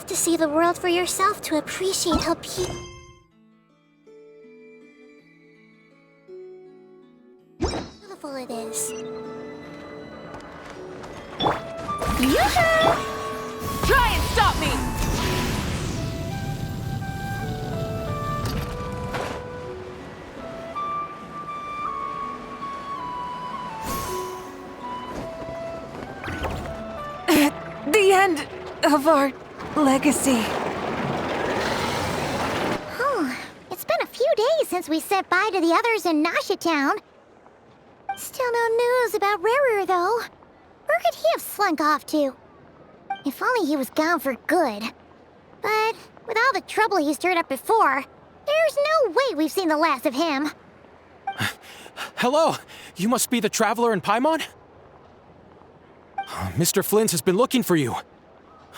have to see the world for yourself to appreciate how beautiful it is. Yoo-hoo! Try and stop me! The end of our legacy. It's been a few days since we said bye to the others in Nasha Town. Still no news about Rarer, though. Where could he have slunk off to? If only he was gone for good. But with all the trouble he stirred up before, there's no way we've seen the last of him. Hello! You must be the traveler in Paimon? Mr. Flynn has been looking for you.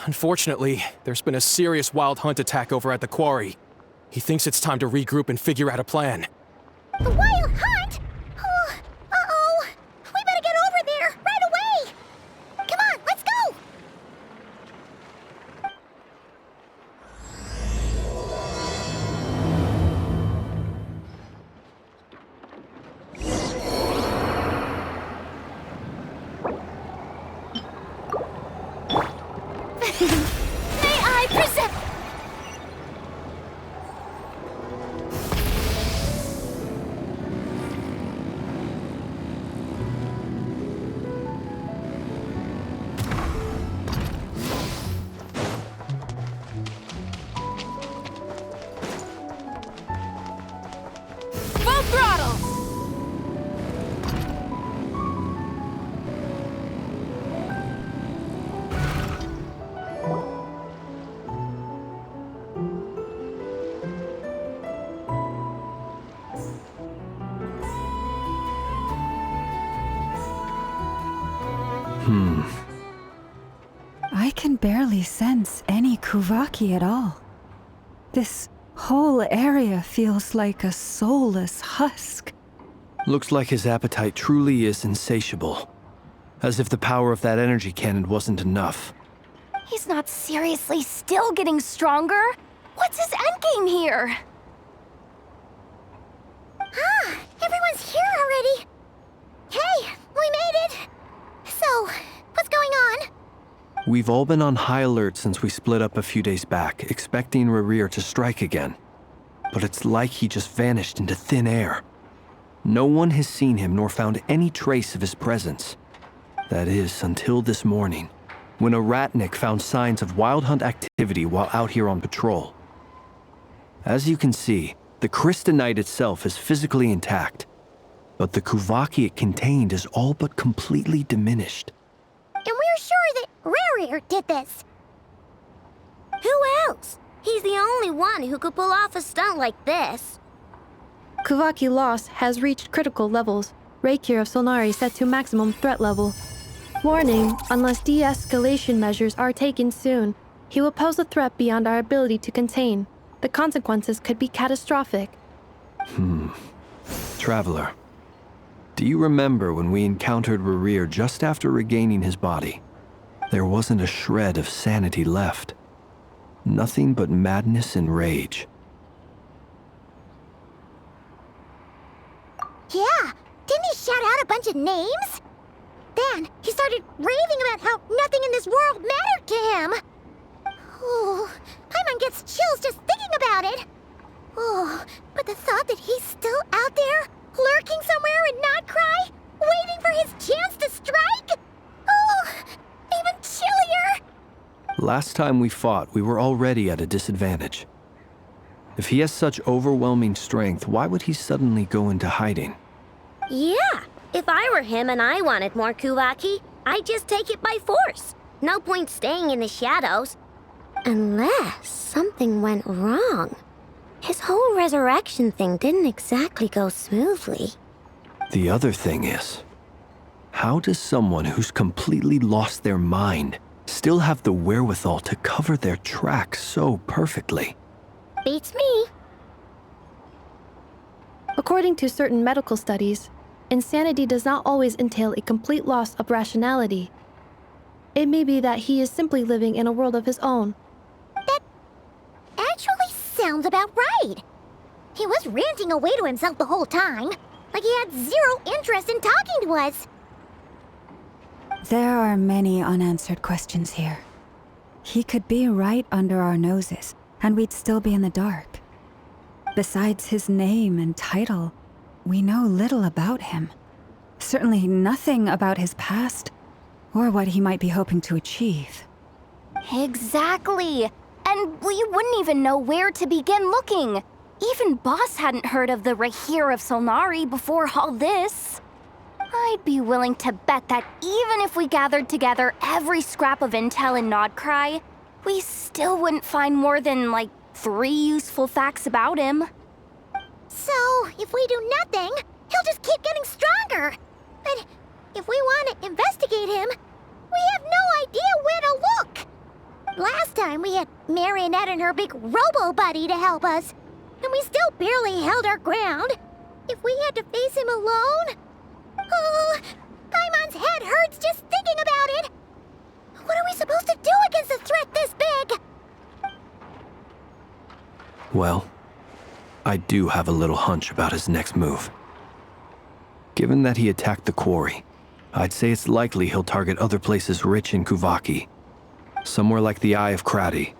Unfortunately, there's been a serious wild hunt attack over at the quarry. He thinks it's time to regroup and figure out a plan. A wild hunt? Oh, uh-oh. We better get over there, right away! Come on, let's go! May I present... Full throttle! I can barely sense any Kuvaki at all. This whole area feels like a soulless husk. Looks like his appetite truly is insatiable. As if the power of that energy cannon wasn't enough. He's not seriously still getting stronger? What's his endgame here? Everyone's here already. Hey, we made it. So, what's going on? We've all been on high alert since we split up a few days back, expecting Rarir to strike again. But it's like he just vanished into thin air. No one has seen him nor found any trace of his presence. That is, until this morning, when a ratnik found signs of wild hunt activity while out here on patrol. As you can see, the crystalline itself is physically intact, but the Kuvaki it contained is all but completely diminished. And we're sure that Rarir did this. Who else? He's the only one who could pull off a stunt like this. Kuvaki loss has reached critical levels. Reikir of Solnari set to maximum threat level. Warning, unless de-escalation measures are taken soon, he will pose a threat beyond our ability to contain. The consequences could be catastrophic. Traveler, do you remember when we encountered Rarir just after regaining his body? There wasn't a shred of sanity left. Nothing but madness and rage. Yeah, didn't he shout out a bunch of names? Then he started raving about how nothing in this world mattered to him. Oh, Paimon gets chills just thinking about it. Oh, but the thought that he's still out there, lurking somewhere and not cry, waiting for his chance to strike? Oh, even chillier. Last time we fought, we were already at a disadvantage. If he has such overwhelming strength, why would he suddenly go into hiding? Yeah, if I were him and I wanted more Kuvaki, I'd just take it by force. No point staying in the shadows. Unless something went wrong. His whole resurrection thing didn't exactly go smoothly. The other thing is, how does someone who's completely lost their mind still have the wherewithal to cover their tracks so perfectly? Beats me. According to certain medical studies, insanity does not always entail a complete loss of rationality. It may be that he is simply living in a world of his own. sounds about right. He was ranting away to himself the whole time, like he had zero interest in talking to us. There are many unanswered questions here. He could be right under our noses, and we'd still be in the dark. Besides his name and title, we know little about him. Certainly nothing about his past, or what he might be hoping to achieve. Exactly. And we wouldn't even know where to begin looking. Even Boss hadn't heard of the Rahir of Solnari before all this. I'd be willing to bet that even if we gathered together every scrap of intel in Nodcry, we still wouldn't find more than, like, 3 useful facts about him. So, if we do nothing, he'll just keep getting stronger. But if we want to investigate him, we have no idea where to look. Last time we had Marionette and her big robo-buddy to help us, and we still barely held our ground. If we had to face him alone... Oh, Paimon's head hurts just thinking about it. What are we supposed to do against a threat this big? Well, I do have a little hunch about his next move. Given that he attacked the quarry, I'd say it's likely he'll target other places rich in Kuvaki. Somewhere like the Eye of Krati,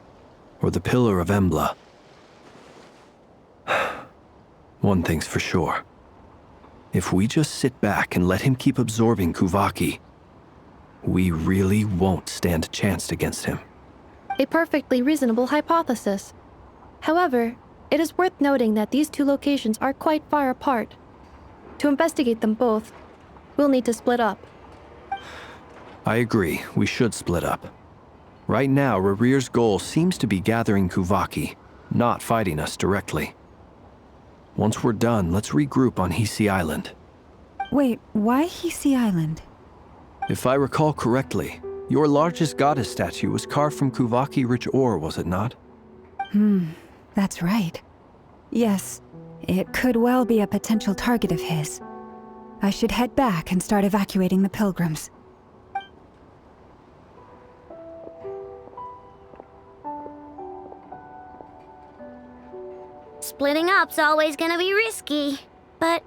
or the Pillar of Embla. One thing's for sure. If we just sit back and let him keep absorbing Kuvaki, we really won't stand a chance against him. A perfectly reasonable hypothesis. However, it is worth noting that these two locations are quite far apart. To investigate them both, we'll need to split up. I agree, we should split up. Right now, Rarir's goal seems to be gathering Kuvaki, not fighting us directly. Once we're done, let's regroup on Hisi Island. Wait, why Hisi Island? If I recall correctly, your largest goddess statue was carved from Kuvaki-rich ore, was it not? That's right. Yes, it could well be a potential target of his. I should head back and start evacuating the pilgrims. Splitting up's always gonna be risky. But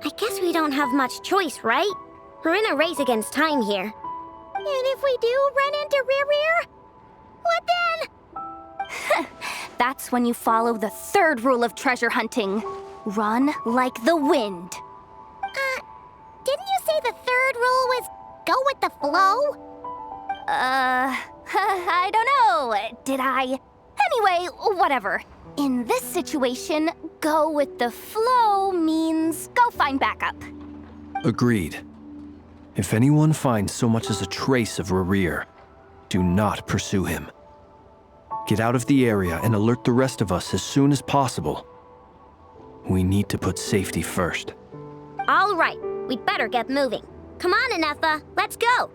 I guess we don't have much choice, right? We're in a race against time here. And if we do run into Rarir, what then? That's when you follow the 3rd rule of treasure hunting. Run like the wind. Didn't you say the 3rd rule was go with the flow? I don't know. Did I? Anyway, whatever. In this situation, go with the flow means go find backup. Agreed. If anyone finds so much as a trace of Rarir, do not pursue him. Get out of the area and alert the rest of us as soon as possible. We need to put safety first. All right, we'd better get moving. Come on, Anefa, let's go.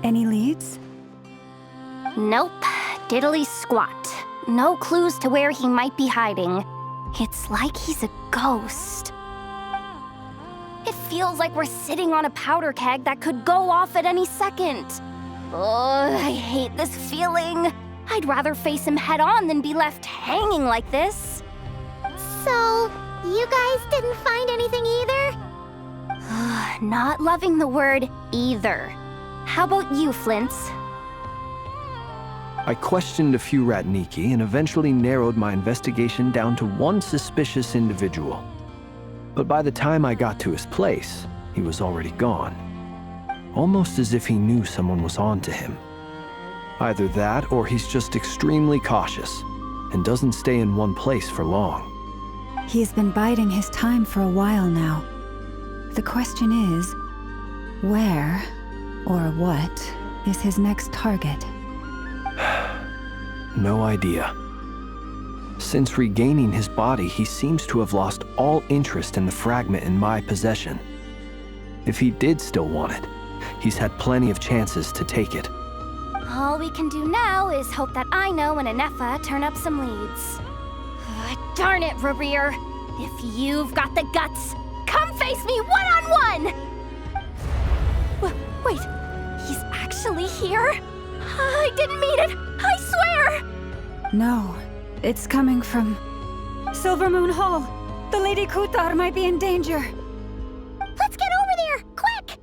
Any leads? Nope. Diddly squat. No clues to where he might be hiding. It's like he's a ghost. It feels like we're sitting on a powder keg that could go off at any second. Ugh, I hate this feeling. I'd rather face him head on than be left hanging like this. So, you guys didn't find anything either? Not loving the word either. How about you, Flint's? I questioned a few Ratniki and eventually narrowed my investigation down to one suspicious individual. But by the time I got to his place, he was already gone. Almost as if he knew someone was on to him. Either that, or he's just extremely cautious and doesn't stay in one place for long. He's been biding his time for a while now. The question is, where or what is his next target? No idea. Since regaining his body, he seems to have lost all interest in the fragment in my possession. If he did still want it, he's had plenty of chances to take it. All we can do now is hope that Ino and Anefa turn up some leads. Darn it, Rerir! If you've got the guts, come face me one-on-one! Wait, he's actually here? I didn't mean it, I swear! No, it's coming from Silver Moon Hall. The Lady Kutar might be in danger. Let's get over there, quick!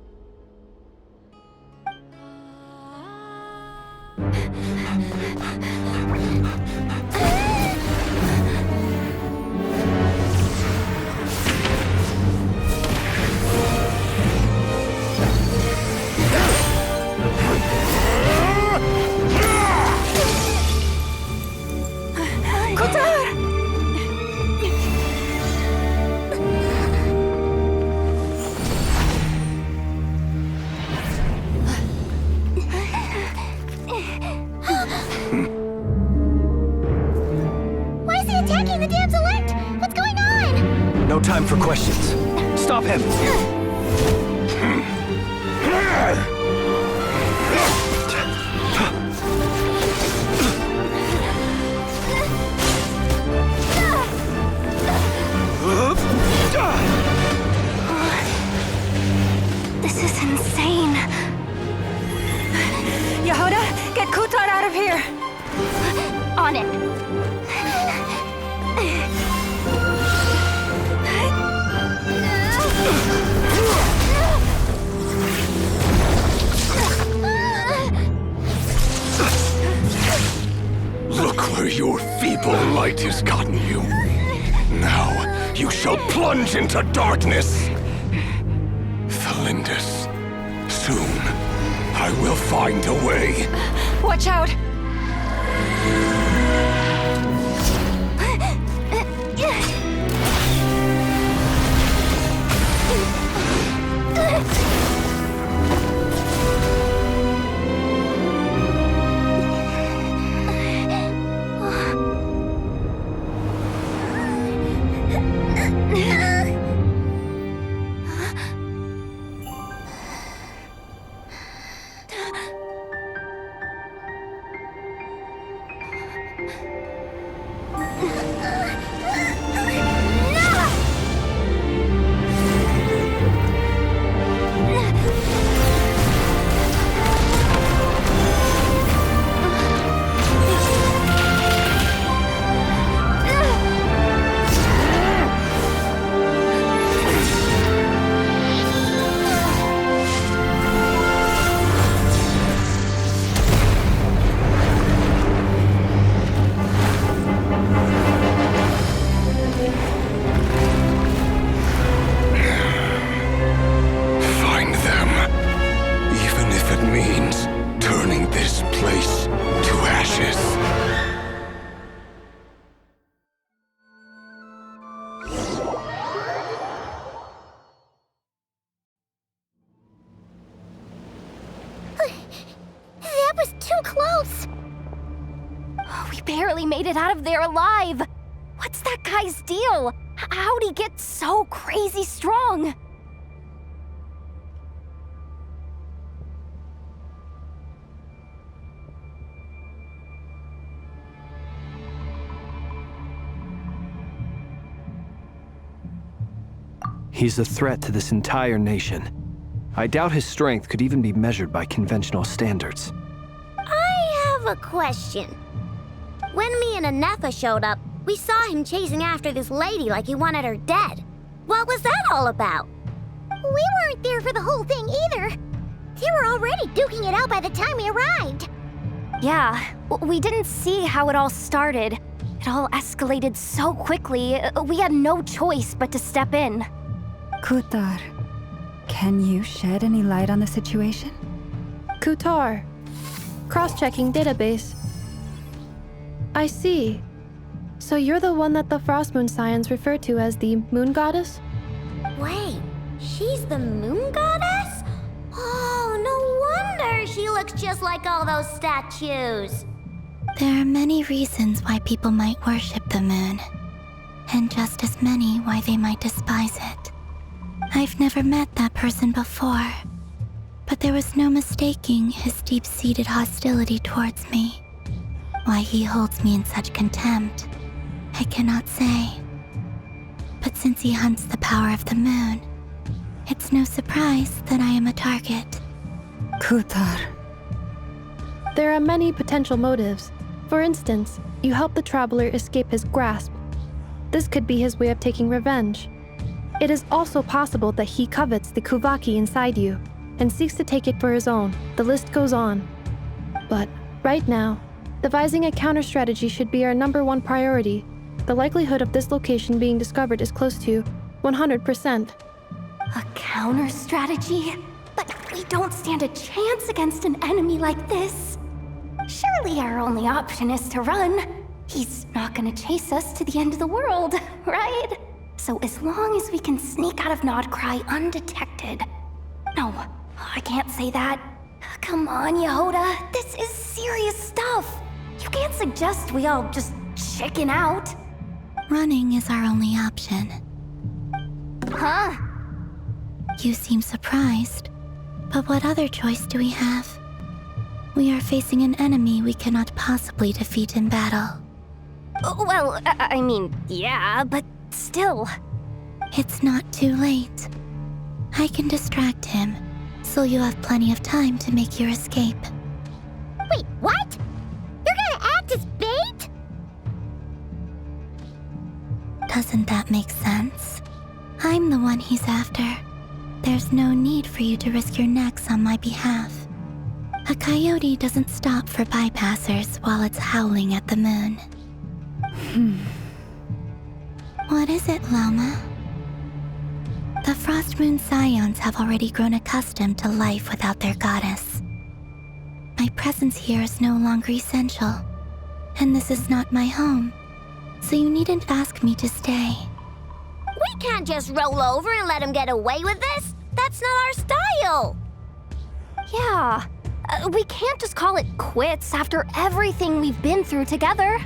Why is he attacking the damselette? What's going on? No time for questions. Stop him! This is insane. Yehuda, get Kutar out of here! On it. Look where your feeble light has gotten you. Now you shall plunge into darkness. Thalindus, soon I will find a way. Watch out! That was too close! We barely made it out of there alive. What's that guy's deal? How'd he get so crazy strong? He's a threat to this entire nation. I doubt his strength could even be measured by conventional standards. I have a question. When me and Anefa showed up, we saw him chasing after this lady like he wanted her dead. What was that all about? We weren't there for the whole thing either. They were already duking it out by the time we arrived. Yeah, we didn't see how it all started. It all escalated so quickly, we had no choice but to step in. Kutar, can you shed any light on the situation? Kutar, Cross-checking database. I see. So you're the one that the Frost Moon Scions refer to as the Moon Goddess? Wait, she's the moon goddess? Oh, no wonder she looks just like all those statues. There are many reasons why people might worship the moon, and just as many why they might despise it. I've never met that person before, but there was no mistaking his deep-seated hostility towards me. Why he holds me in such contempt, I cannot say. But since he hunts the power of the moon, it's no surprise that I am a target. Kutar. There are many potential motives. For instance, you help the traveler escape his grasp. This could be his way of taking revenge. It is also possible that he covets the Kuvaki inside you and seeks to take it for his own. The list goes on. But right now, devising a counter strategy should be our #1 priority. The likelihood of this location being discovered is close to 100%. A counter strategy? But we don't stand a chance against an enemy like this. Surely our only option is to run. He's not gonna chase us to the end of the world, right? So as long as we can sneak out of Nodcry undetected. No, I can't say that. Come on, Yehoda, this is serious stuff. You can't suggest we all just chicken out. Running is our only option. Huh? You seem surprised, but what other choice do we have? We are facing an enemy we cannot possibly defeat in battle. Well, I mean, yeah, but still. It's not too late. I can distract him, so you have plenty of time to make your escape. Wait, what? You're gonna act as bait? Doesn't that make sense? I'm the one he's after. There's no need for you to risk your necks on my behalf. A coyote doesn't stop for bypassers while it's howling at the moon. What is it, Lama? The Frost Moon Scions have already grown accustomed to life without their goddess. My presence here is no longer essential, and this is not my home, so you needn't ask me to stay. We can't just roll over and let him get away with this. That's not our style. Yeah, we can't just call it quits after everything we've been through together.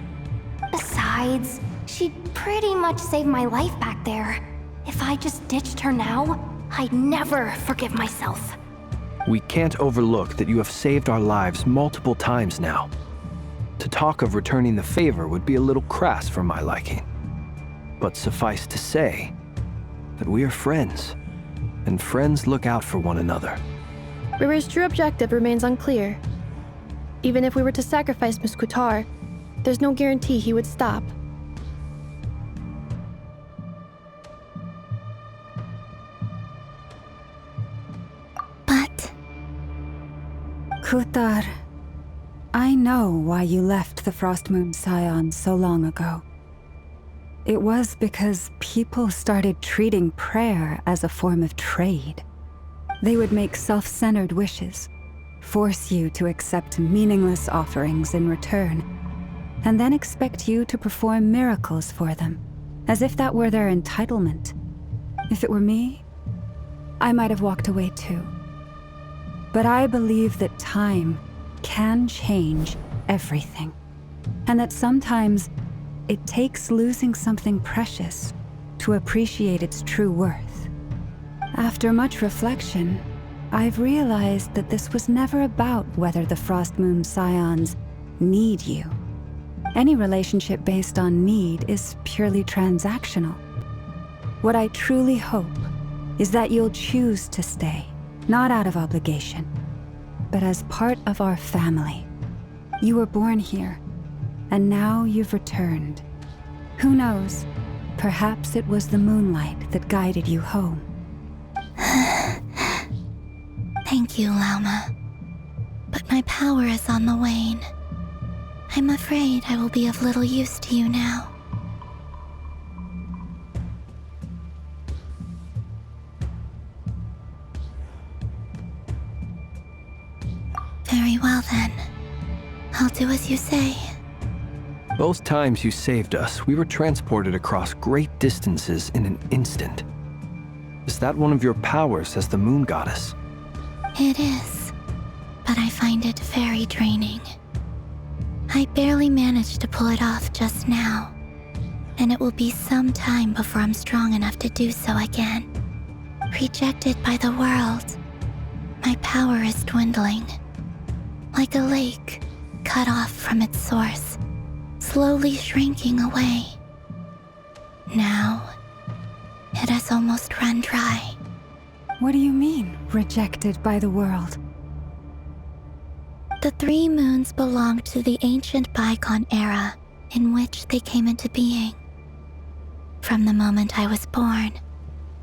Besides, she'd pretty much saved my life back there. If I just ditched her now, I'd never forgive myself. We can't overlook that you have saved our lives multiple times now. To talk of returning the favor would be a little crass for my liking. But suffice to say that we are friends, and friends look out for one another. Riri's true objective remains unclear. Even if we were to sacrifice Miss Kutar, there's no guarantee he would stop. But Kutar, I know why you left the Frost Moon Scions so long ago. It was because people started treating prayer as a form of trade. They would make self-centered wishes, force you to accept meaningless offerings in return, and then expect you to perform miracles for them, as if that were their entitlement. If it were me, I might have walked away too. But I believe that time can change everything, and that sometimes it takes losing something precious to appreciate its true worth. After much reflection, I've realized that this was never about whether the Frost Moon Scions need you. Any relationship based on need is purely transactional. What I truly hope is that you'll choose to stay, not out of obligation, but as part of our family. You were born here, and now you've returned. Who knows? Perhaps it was the moonlight that guided you home. thank you, Lama. But my power is on the wane. I'm afraid I will be of little use to you now. Very well then. do as you say. Both times you saved us, we were transported across great distances in an instant. Is that one of your powers as the Moon Goddess? It is, but I find it very draining. I barely managed to pull it off just now, and it will be some time before I'm strong enough to do so again. Rejected by the world, my power is dwindling. Like a lake cut off from its source, slowly shrinking away. Now, it has almost run dry. What do you mean, rejected by the world? The 3 moons belong to the ancient bygone era in which they came into being. From the moment I was born,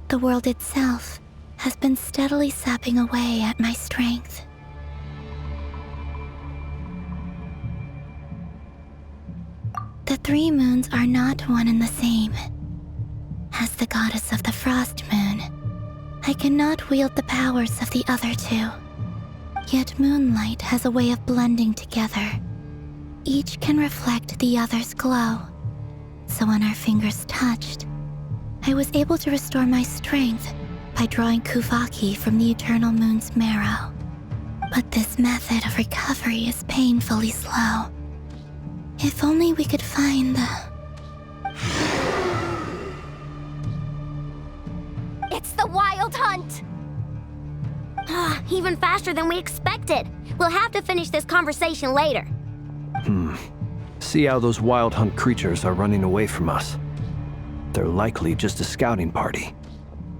the world itself has been steadily sapping away at my strength. The 3 moons are not one and the same. As the goddess of the Frost Moon, I cannot wield the powers of the other 2. Yet moonlight has a way of blending together. Each can reflect the other's glow. So when our fingers touched, I was able to restore my strength by drawing Kuvaki from the eternal moon's marrow. But this method of recovery is painfully slow. If only we could find the... It's the Wild Hunt! Even faster than we expected. We'll have to finish this conversation later. See how those Wild Hunt creatures are running away from us. They're likely just a scouting party,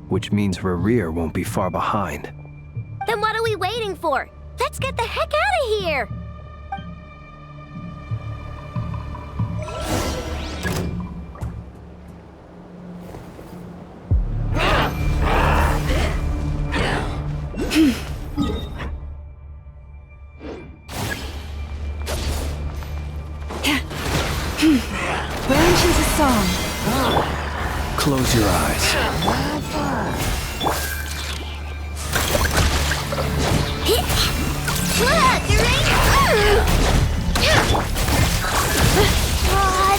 which means Rerir won't be far behind. Then what are we waiting for? Let's get the heck out of here! Where mentions a song? Close your eyes.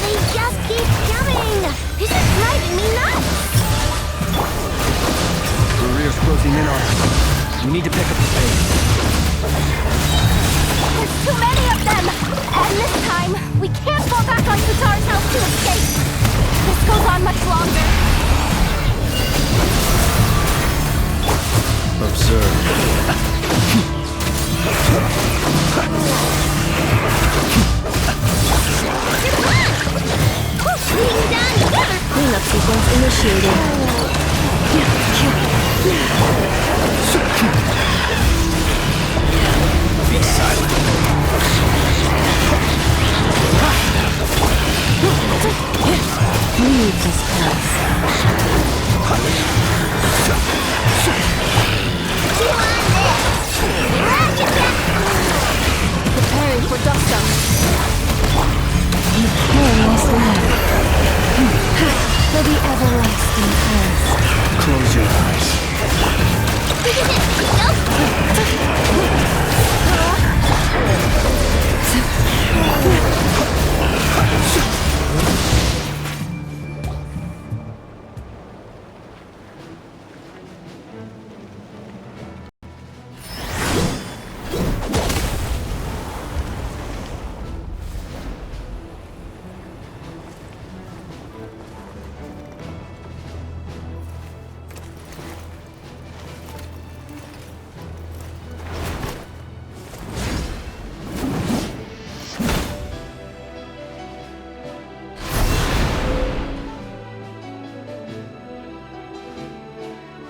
They just keep coming! This is driving me nuts! Rerir's closing in on us. We need to pick up the pace. There's too many of them! And this time, we can't fall back on Kutar's house to escape! This goes on much longer. Observe. Cleanup sequence initiated. Be silent. Leave this place. Preparing for dust-up. Victorious land. For the everlasting earth. Close your eyes.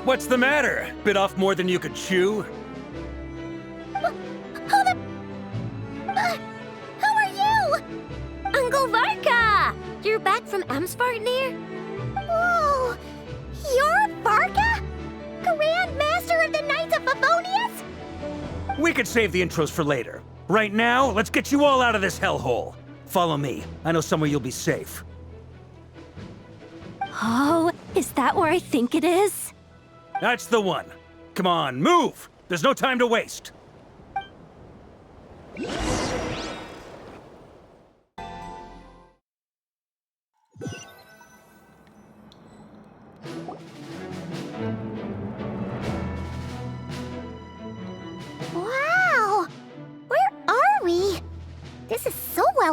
What's the matter? Bit off more than you could chew? Who are you? Uncle Varka! You're back from Amsvartnir? Oh, you're Varka? Grand Master of the Knights of Favonius? We could save the intros for later. Right now, let's get you all out of this hellhole. Follow me. I know somewhere you'll be safe. Oh, is that where I think it is? That's the one. Come on, move! There's no time to waste.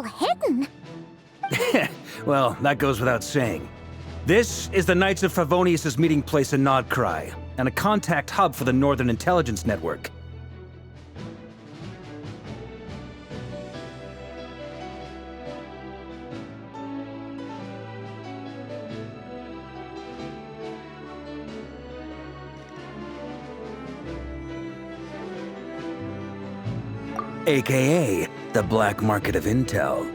well hidden. Well, that goes without saying. This is the Knights of Favonius' meeting place in Nodcry, and a contact hub for the Northern Intelligence Network. AKA the black market of intel.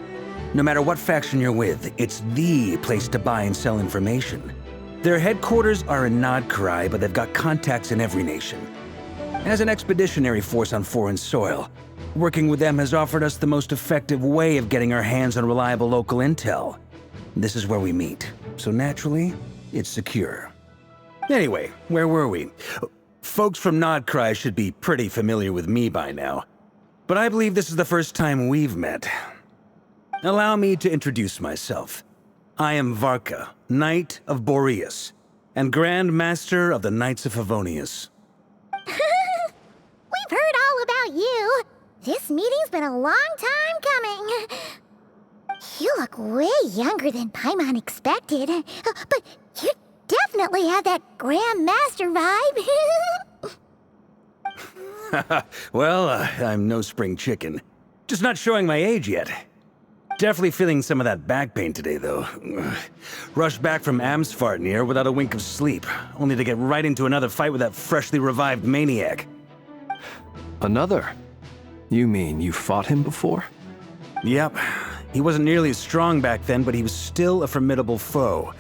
No matter what faction you're with, it's the place to buy and sell information. Their headquarters are in Nodcry, but they've got contacts in every nation. As an expeditionary force on foreign soil, working with them has offered us the most effective way of getting our hands on reliable local intel. This is where we meet, so naturally, it's secure. Anyway, where were we? Folks from Nodcry should be pretty familiar with me by now. But I believe this is the first time we've met. Allow me to introduce myself. I am Varka, Knight of Boreas, and Grand Master of the Knights of Favonius. We've heard all about you. This meeting's been a long time coming. You look way younger than Paimon expected. But you definitely have that Grand Master vibe. Well, I'm no spring chicken. Just not showing my age yet. Definitely feeling some of that back pain today, though. Rushed back from Amsfartnir without a wink of sleep, only to get right into another fight with that freshly revived maniac. Another? You mean you fought him before? Yep. He wasn't nearly as strong back then, but he was still a formidable foe.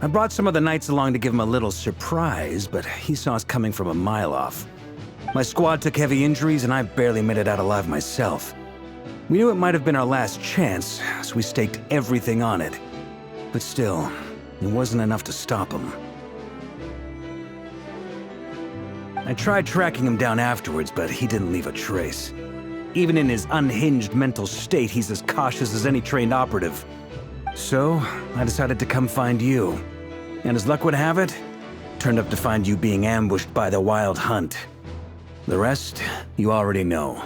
I brought some of the knights along to give him a little surprise, but he saw us coming from a mile off. My squad took heavy injuries, and I barely made it out alive myself. We knew it might have been our last chance, so we staked everything on it. But still, it wasn't enough to stop him. I tried tracking him down afterwards, but he didn't leave a trace. Even in his unhinged mental state, he's as cautious as any trained operative. So, I decided to come find you. And as luck would have it, turned up to find you being ambushed by the Wild Hunt. The rest, you already know.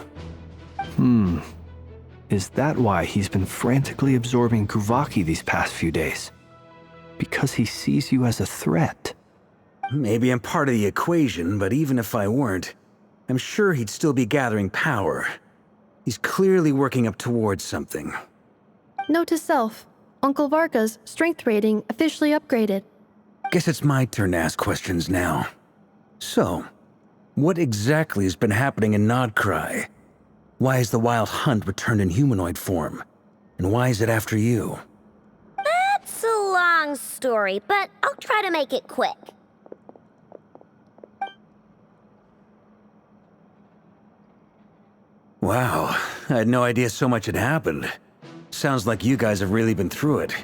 Is that why he's been frantically absorbing Kuvaki these past few days? Because he sees you as a threat? Maybe I'm part of the equation, but even if I weren't, I'm sure he'd still be gathering power. He's clearly working up towards something. Note to self, Uncle Varka's strength rating officially upgraded. Guess it's my turn to ask questions now. So, what exactly has been happening in Nodcry? Why has the Wild Hunt returned in humanoid form? And why is it after you? That's a long story, but I'll try to make it quick. Wow, I had no idea so much had happened. Sounds like you guys have really been through it.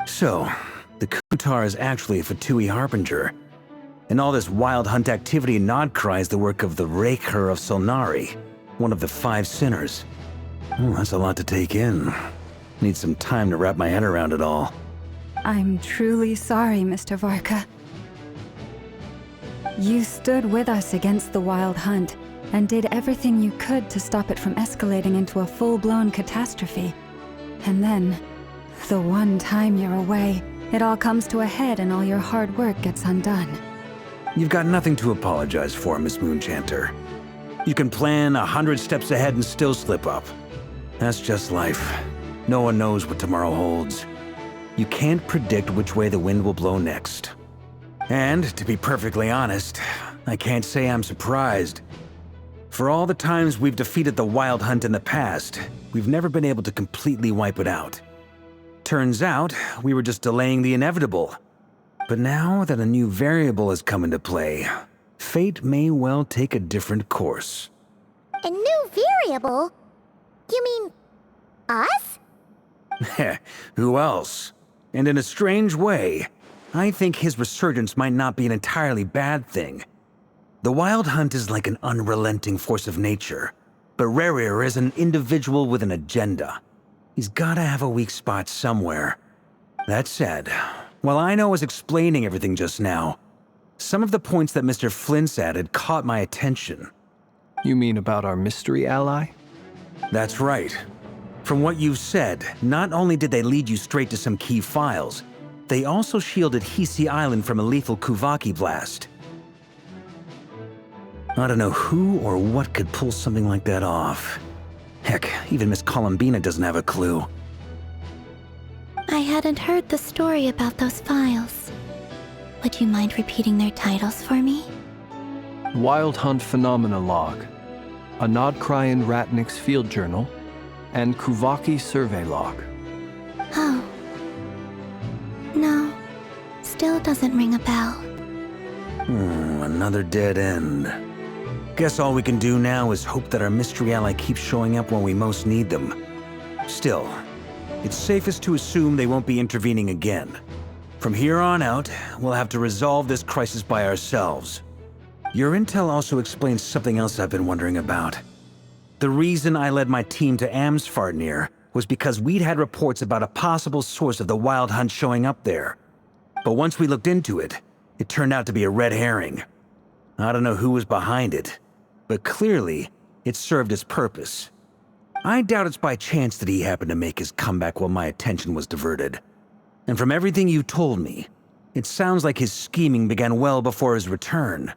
So, the Kutar is actually a Fatui Harbinger. And all this Wild Hunt activity in Nodcry is the work of the Raker of Solnari, one of the 5 sinners. Oh, that's a lot to take in. Need some time to wrap my head around it all. I'm truly sorry, Mr. Varka. You stood with us against the Wild Hunt and did everything you could to stop it from escalating into a full-blown catastrophe. And then, the one time you're away, it all comes to a head and all your hard work gets undone. You've got nothing to apologize for, Miss Moonchanter. You can plan 100 steps ahead and still slip up. That's just life. No one knows what tomorrow holds. You can't predict which way the wind will blow next. And, to be perfectly honest, I can't say I'm surprised. For all the times we've defeated the Wild Hunt in the past, we've never been able to completely wipe it out. Turns out, we were just delaying the inevitable. But now that a new variable has come into play, fate may well take a different course. A new variable? You mean us? Who else? And in a strange way, I think his resurgence might not be an entirely bad thing. The Wild Hunt is like an unrelenting force of nature, but Rerir is an individual with an agenda. He's gotta have a weak spot somewhere. That said, while I was explaining everything just now, some of the points that Mr. Flint's added caught my attention. You mean about our mystery ally? That's right. From what you've said, not only did they lead you straight to some key files, they also shielded Hisi Island from a lethal Kuvaki blast. I don't know who or what could pull something like that off. Heck, even Miss Columbina doesn't have a clue. I hadn't heard the story about those files. Would you mind repeating their titles for me? Wild Hunt Phenomena Log, a Nodcrian Ratnik's Field Journal, and Kuvaki Survey Log. Oh. No. Still doesn't ring a bell. Another dead end. Guess all we can do now is hope that our mystery ally keeps showing up when we most need them. Still, it's safest to assume they won't be intervening again. From here on out, we'll have to resolve this crisis by ourselves. Your intel also explains something else I've been wondering about. The reason I led my team to Amsfarnir was because we'd had reports about a possible source of the Wild Hunt showing up there. But once we looked into it, it turned out to be a red herring. I don't know who was behind it, but clearly, it served its purpose. I doubt it's by chance that he happened to make his comeback while my attention was diverted. And from everything you told me, it sounds like his scheming began well before his return.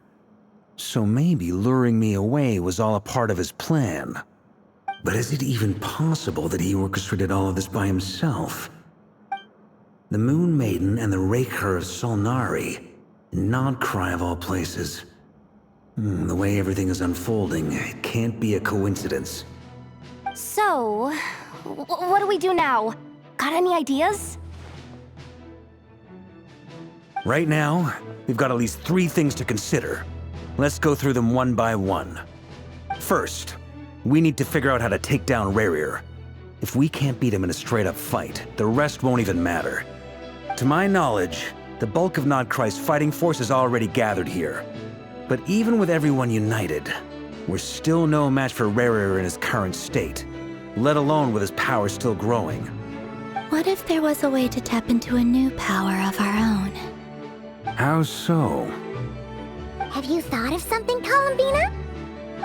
So maybe luring me away was all a part of his plan. But is it even possible that he orchestrated all of this by himself? The Moon Maiden and the Raker of Solnari, Nodcry of all places. The way everything is unfolding, it can't be a coincidence. So, what do we do now? Got any ideas? Right now, we've got at least 3 things to consider. Let's go through them one by one. First, we need to figure out how to take down Rerir. If we can't beat him in a straight-up fight, the rest won't even matter. To my knowledge, the bulk of Nodcry's fighting force is already gathered here. But even with everyone united, we're still no match for Rerir in his current state, let alone with his power still growing. What if there was a way to tap into a new power of our own? How so? Have you thought of something, Columbina?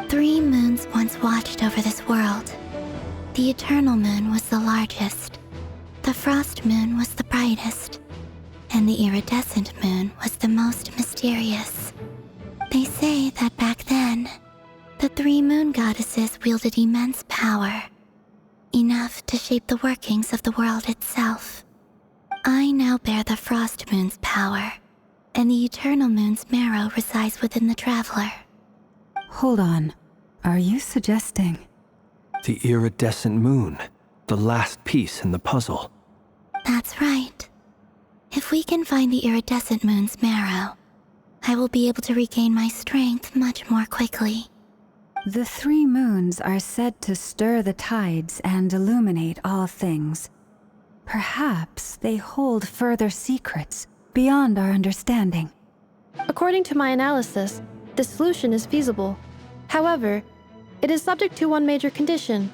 3 moons once watched over this world. The Eternal Moon was the largest. The Frost Moon was the brightest. And the Iridescent Moon was the most mysterious. They say that back then, the 3 moon goddesses wielded immense power, enough to shape the workings of the world itself. I now bear the Frost Moon's power, and the Eternal Moon's marrow resides within the Traveler. Hold on. Are you suggesting? The Iridescent Moon, the last piece in the puzzle. That's right. If we can find the Iridescent Moon's marrow, I will be able to regain my strength much more quickly. The 3 moons are said to stir the tides and illuminate all things. Perhaps they hold further secrets beyond our understanding. According to my analysis, this solution is feasible. However, it is subject to one major condition.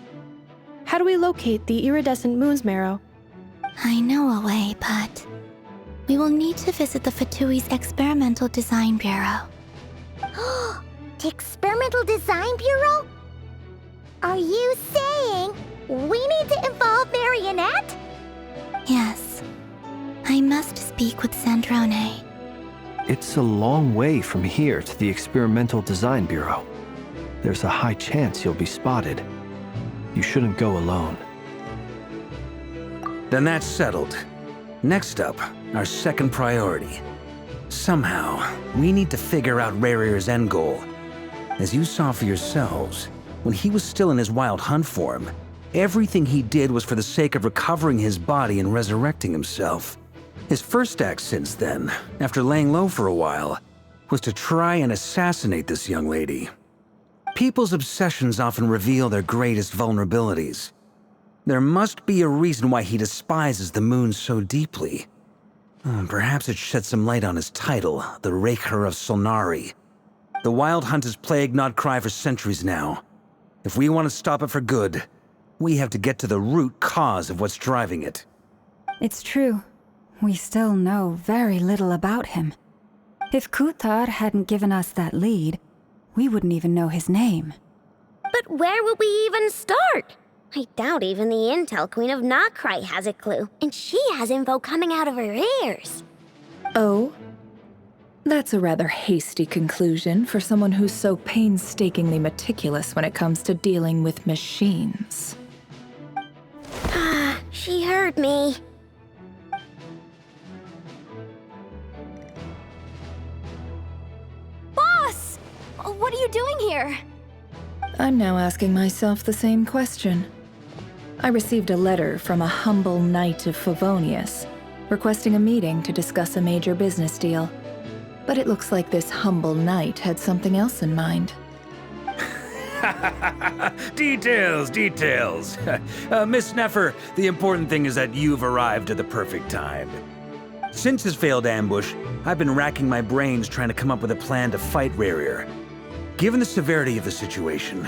How do we locate the Iridescent Moon's marrow? I know a way, but we will need to visit the Fatui's Experimental Design Bureau. The Experimental Design Bureau? Are you saying we need to involve Marionette? Yes. I must speak with Sandrone. It's a long way from here to the Experimental Design Bureau. There's a high chance you'll be spotted. You shouldn't go alone. Then that's settled. Next up, our second priority. Somehow, we need to figure out Rerir's end goal. As you saw for yourselves, when he was still in his Wild Hunt form, everything he did was for the sake of recovering his body and resurrecting himself. His first act since then, after laying low for a while, was to try and assassinate this young lady. People's obsessions often reveal their greatest vulnerabilities. There must be a reason why he despises the moon so deeply. Perhaps it sheds some light on his title, the Raker of Solnari. The Wild Hunt has plagued Nodcry for centuries now. If we want to stop it for good, we have to get to the root cause of what's driving it. It's true. We still know very little about him. If Kuthar hadn't given us that lead, we wouldn't even know his name. But where would we even start? I doubt even the Intel Queen of Nokrai has a clue, and she has info coming out of her ears. Oh? That's a rather hasty conclusion for someone who's so painstakingly meticulous when it comes to dealing with machines. She heard me. Boss! What are you doing here? I'm now asking myself the same question. I received a letter from a humble knight of Favonius, requesting a meeting to discuss a major business deal. But it looks like this humble knight had something else in mind. Details, details. Miss Sneffer, the important thing is that you've arrived at the perfect time. Since his failed ambush, I've been racking my brains trying to come up with a plan to fight Rarier. Given the severity of the situation,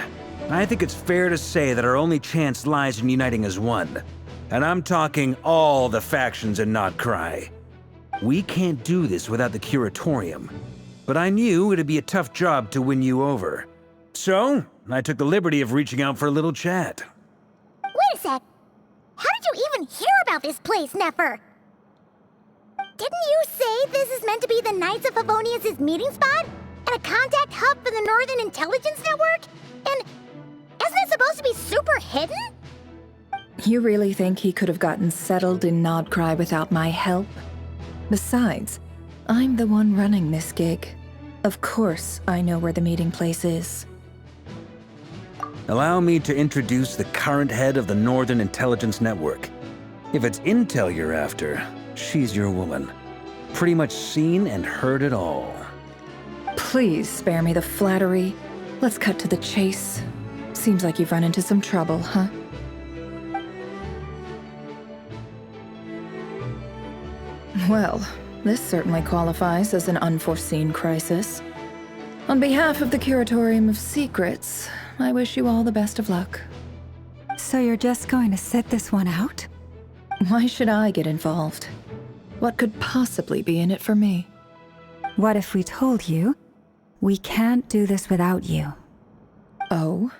I think it's fair to say that our only chance lies in uniting as one. And I'm talking all the factions in Nokrai. We can't do this without the Curatorium, but I knew it'd be a tough job to win you over. So, I took the liberty of reaching out for a little chat. Wait a sec. How did you even hear about this place, Nefer? Didn't you say this is meant to be the Knights of Favonius' meeting spot? And a contact hub for the Northern Intelligence Network? And isn't it supposed to be super hidden? You really think he could have gotten settled in Nodcry without my help? Besides, I'm the one running this gig. Of course I know where the meeting place is. Allow me to introduce the current head of the Northern Intelligence Network. If it's intel you're after, she's your woman. Pretty much seen and heard it all. Please spare me the flattery. Let's cut to the chase. Seems like you've run into some trouble, huh? Well, this certainly qualifies as an unforeseen crisis. On behalf of the Curatorium of Secrets, I wish you all the best of luck. So you're just going to sit this one out? Why should I get involved? What could possibly be in it for me? What if we told you we can't do this without you? Oh?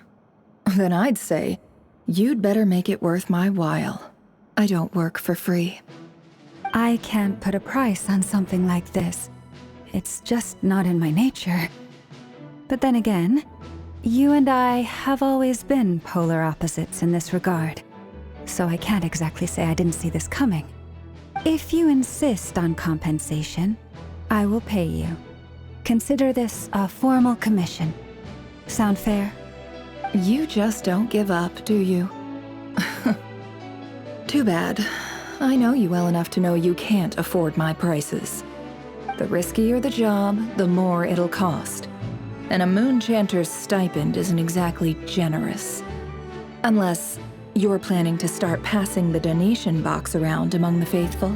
Then I'd say, you'd better make it worth my while. I don't work for free. I can't put a price on something like this. It's just not in my nature. But then again, you and I have always been polar opposites in this regard. So I can't exactly say I didn't see this coming. If you insist on compensation, I will pay you. Consider this a formal commission. Sound fair? You just don't give up, do you? Too bad. I know you well enough to know you can't afford my prices. The riskier the job, the more it'll cost. And a Moonchanter's stipend isn't exactly generous. Unless you're planning to start passing the donation box around among the faithful.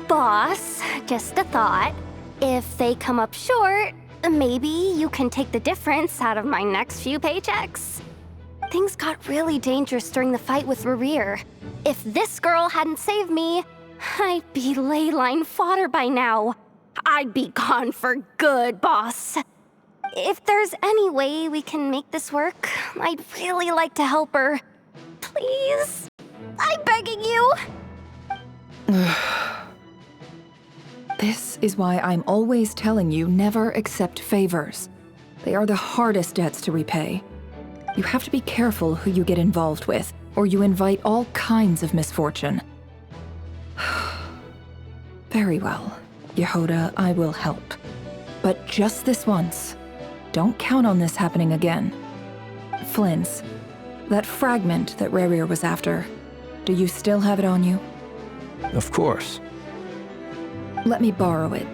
Boss, just a thought. If they come up short, maybe you can take the difference out of my next few paychecks. Things got really dangerous during the fight with Rarier. If this girl hadn't saved me, I'd be ley line fodder by now. I'd be gone for good, boss. If there's any way we can make this work, I'd really like to help her. Please? I'm begging you. This is why I'm always telling you never accept favors. They are the hardest debts to repay. You have to be careful who you get involved with, or you invite all kinds of misfortune. Very well, Yehoda, I will help. But just this once. Don't count on this happening again. Flynn's, that fragment that Rarier was after, do you still have it on you? Of course. Let me borrow it.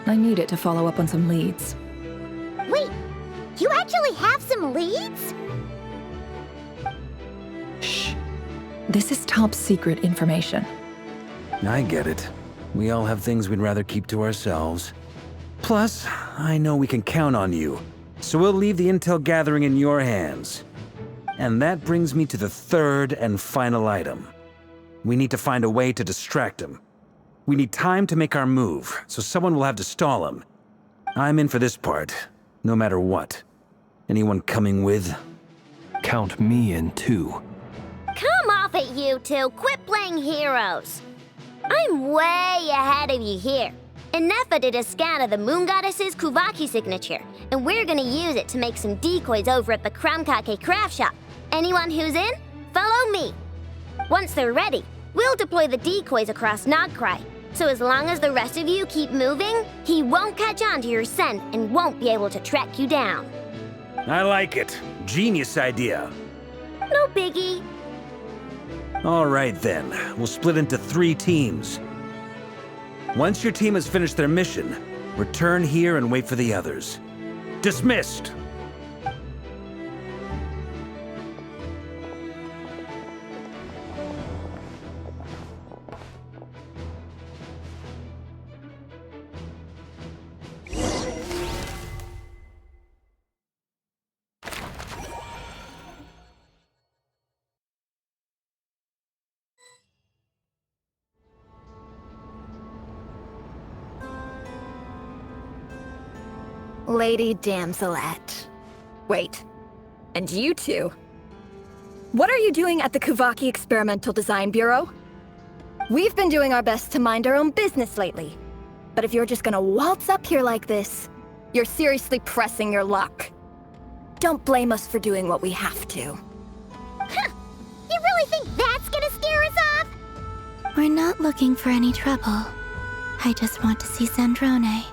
I need it to follow up on some leads. Wait, you actually have some leads? Shh. This is top secret information. I get it. We all have things we'd rather keep to ourselves. Plus, I know we can count on you, so we'll leave the intel gathering in your hands. And that brings me to the third and final item. We need to find a way to distract him. We need time to make our move, so someone will have to stall him. I'm in for this part, no matter what. Anyone coming with? Count me in too. Come off it, you two. Quit playing heroes. I'm way ahead of you here. Inefa did a scan of the Moon Goddess's Kuvaki signature, and we're gonna use it to make some decoys over at the Kramkake craft shop. Anyone who's in, follow me. Once they're ready, we'll deploy the decoys across Nogcry. So as long as the rest of you keep moving, he won't catch on to your scent and won't be able to track you down. I like it. Genius idea. No biggie. All right then, we'll split into 3 teams. Once your team has finished their mission, return here and wait for the others. Dismissed! Lady Damselette. Wait, and you two? What are you doing at the Kuvaki Experimental Design Bureau? We've been doing our best to mind our own business lately. But if you're just gonna waltz up here like this, you're seriously pressing your luck. Don't blame us for doing what we have to. Huh! You really think that's gonna scare us off? We're not looking for any trouble. I just want to see Sandrone.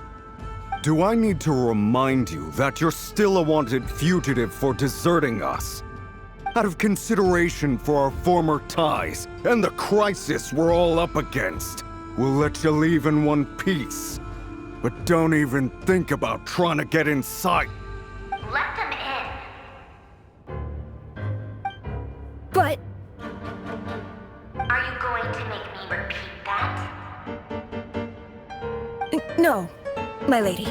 Do I need to remind you that you're still a wanted fugitive for deserting us? Out of consideration for our former ties and the crisis we're all up against, we'll let you leave in one piece. But don't even think about trying to get inside. Let them in. But... Are you going to make me repeat that? No, my lady.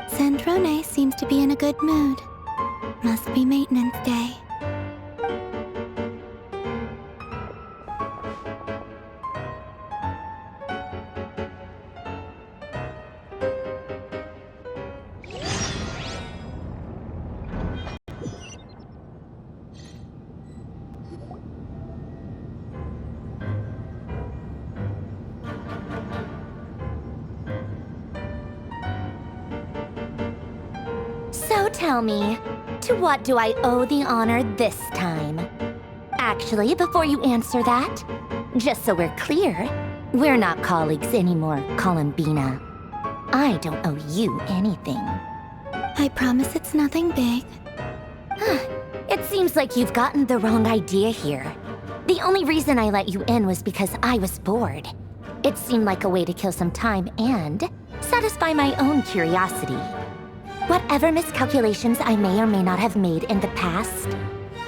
Sandrone seems to be in a good mood. Must be maintenance day. So tell me, to what do I owe the honor this time? Actually, before you answer that, just so we're clear, we're not colleagues anymore, Columbina. I don't owe you anything. I promise it's nothing big. It seems like you've gotten the wrong idea here. The only reason I let you in was because I was bored. It seemed like a way to kill some time and satisfy my own curiosity. Whatever miscalculations I may or may not have made in the past,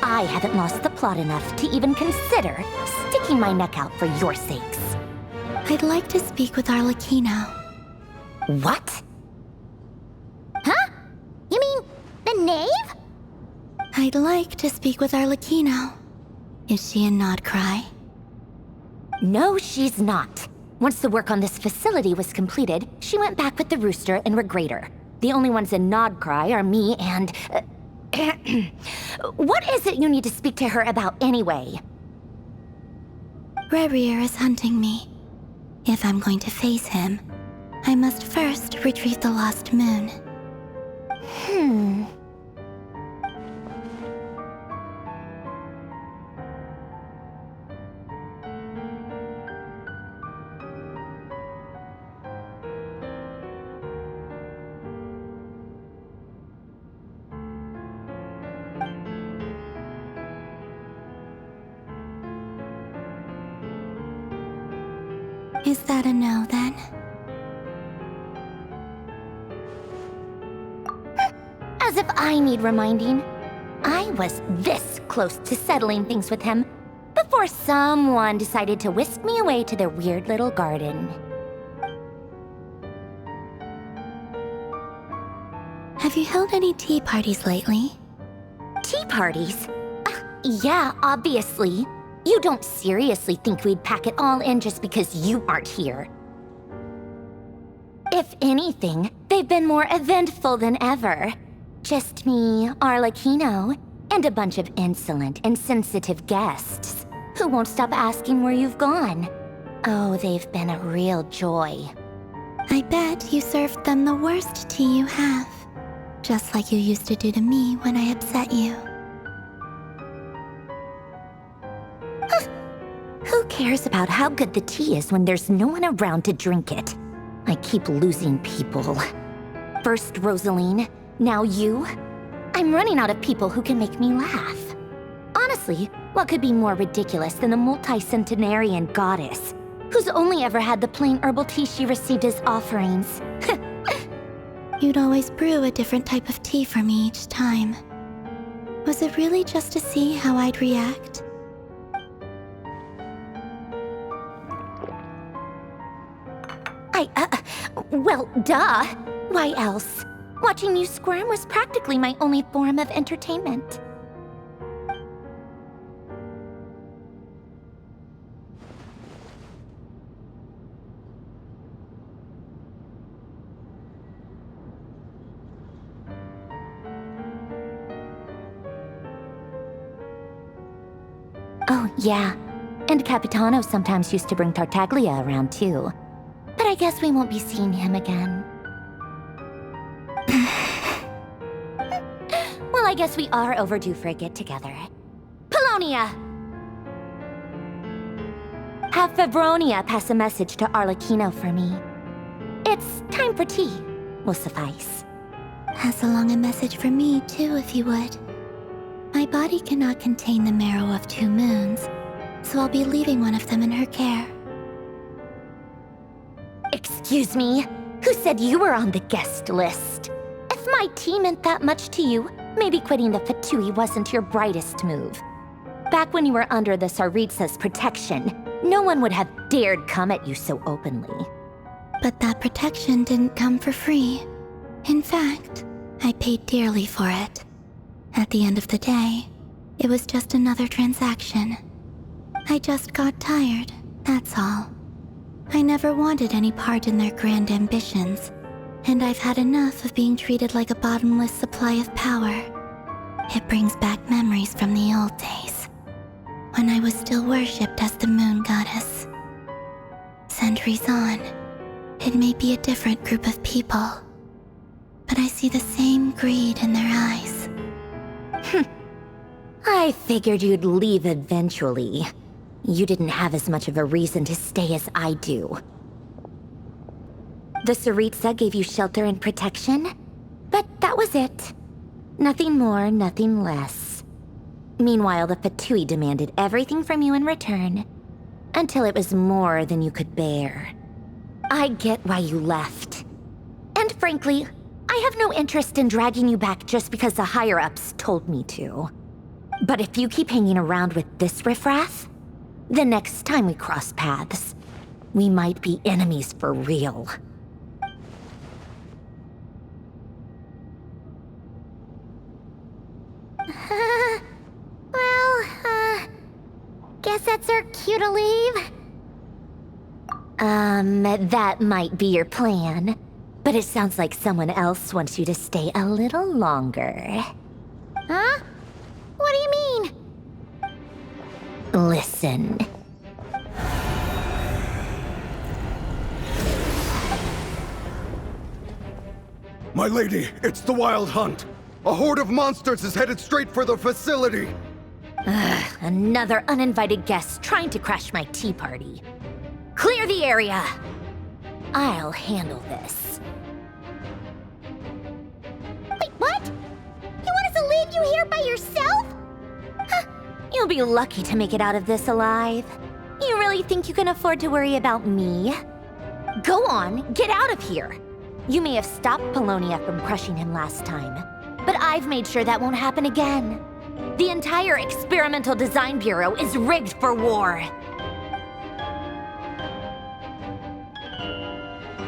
I haven't lost the plot enough to even consider sticking my neck out for your sakes. I'd like to speak with Arlecchino. What? Huh? You mean the knave? I'd like to speak with Arlecchino. Is she in Nodcry? No, she's not. Once the work on this facility was completed, she went back with the rooster and Regrator. The only ones in Nodcry are me and... What is it you need to speak to her about anyway? Rerir is hunting me. If I'm going to face him, I must first retrieve the lost moon. Is that a no, then? As if I need reminding. I was this close to settling things with him before someone decided to whisk me away to their weird little garden. Have you held any tea parties lately? Tea parties? Yeah, obviously. You don't seriously think we'd pack it all in just because you aren't here. If anything, they've been more eventful than ever. Just me, Arlecchino, and a bunch of insolent and sensitive guests who won't stop asking where you've gone. Oh, they've been a real joy. I bet you served them the worst tea you have. Just like you used to do to me when I upset you. Who cares about how good the tea is when there's no one around to drink it? I keep losing people. First Rosaline, now you. I'm running out of people who can make me laugh. Honestly, what could be more ridiculous than the multi-centenarian goddess, who's only ever had the plain herbal tea she received as offerings? You'd always brew a different type of tea for me each time. Was it really just to see how I'd react? Well, duh. Why else? Watching you squirm was practically my only form of entertainment. Oh, yeah. And Capitano sometimes used to bring Tartaglia around, too. But I guess we won't be seeing him again. Well, I guess we are overdue for a get-together. Polonia! Have Febronia pass a message to Arlecchino for me. It's time for tea. Will suffice. Pass along a message for me, too, if you would. My body cannot contain the marrow of 2 moons, so I'll be leaving one of them in her care. Excuse me? Who said you were on the guest list? If my tea meant that much to you, maybe quitting the Fatui wasn't your brightest move. Back when you were under the Tsaritsa's protection, no one would have dared come at you so openly. But that protection didn't come for free. In fact, I paid dearly for it. At the end of the day, it was just another transaction. I just got tired, that's all. I never wanted any part in their grand ambitions, and I've had enough of being treated like a bottomless supply of power. It brings back memories from the old days, when I was still worshipped as the moon goddess. Centuries on, it may be a different group of people, but I see the same greed in their eyes. I figured you'd leave eventually. You didn't have as much of a reason to stay as I do. The Tsaritsa gave you shelter and protection, but that was it. Nothing more, nothing less. Meanwhile, the Fatui demanded everything from you in return, until it was more than you could bear. I get why you left. And frankly, I have no interest in dragging you back just because the higher-ups told me to. But if you keep hanging around with this riffraff, the next time we cross paths, we might be enemies for real. Guess that's our cue to leave. That might be your plan. But it sounds like someone else wants you to stay a little longer. Huh? What do you mean? Listen. My lady, it's the Wild Hunt. A horde of monsters is headed straight for the facility. Another uninvited guest trying to crash my tea party. Clear the area! I'll handle this. Wait, what? You want us to leave you here by yourself? You'll be lucky to make it out of this alive. You really think you can afford to worry about me? Go on, get out of here. You may have stopped Polonia from crushing him last time, but I've made sure that won't happen again. The entire Experimental Design Bureau is rigged for war.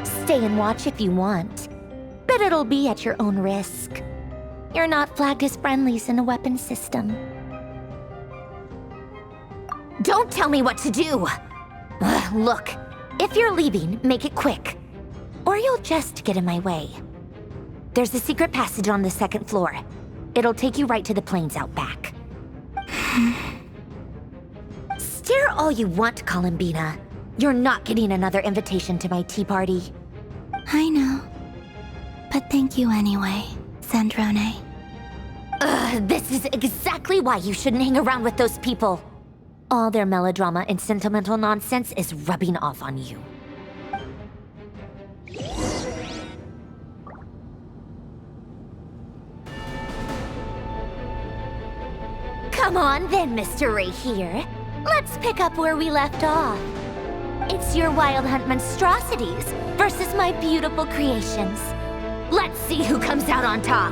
Stay and watch if you want, but it'll be at your own risk. You're not flagged as friendlies in the weapons system. Don't tell me what to do! Look, if you're leaving, make it quick, or you'll just get in my way. There's a secret passage on the second floor. It'll take you right to the plains out back. Stare all you want, Columbina. You're not getting another invitation to my tea party. I know. But thank you anyway, Zandrone. Ugh, this is exactly why you shouldn't hang around with those people. All their melodrama and sentimental nonsense is rubbing off on you. Come on then, Mr. Ray here. Let's pick up where we left off. It's your Wild Hunt monstrosities versus my beautiful creations. Let's see who comes out on top.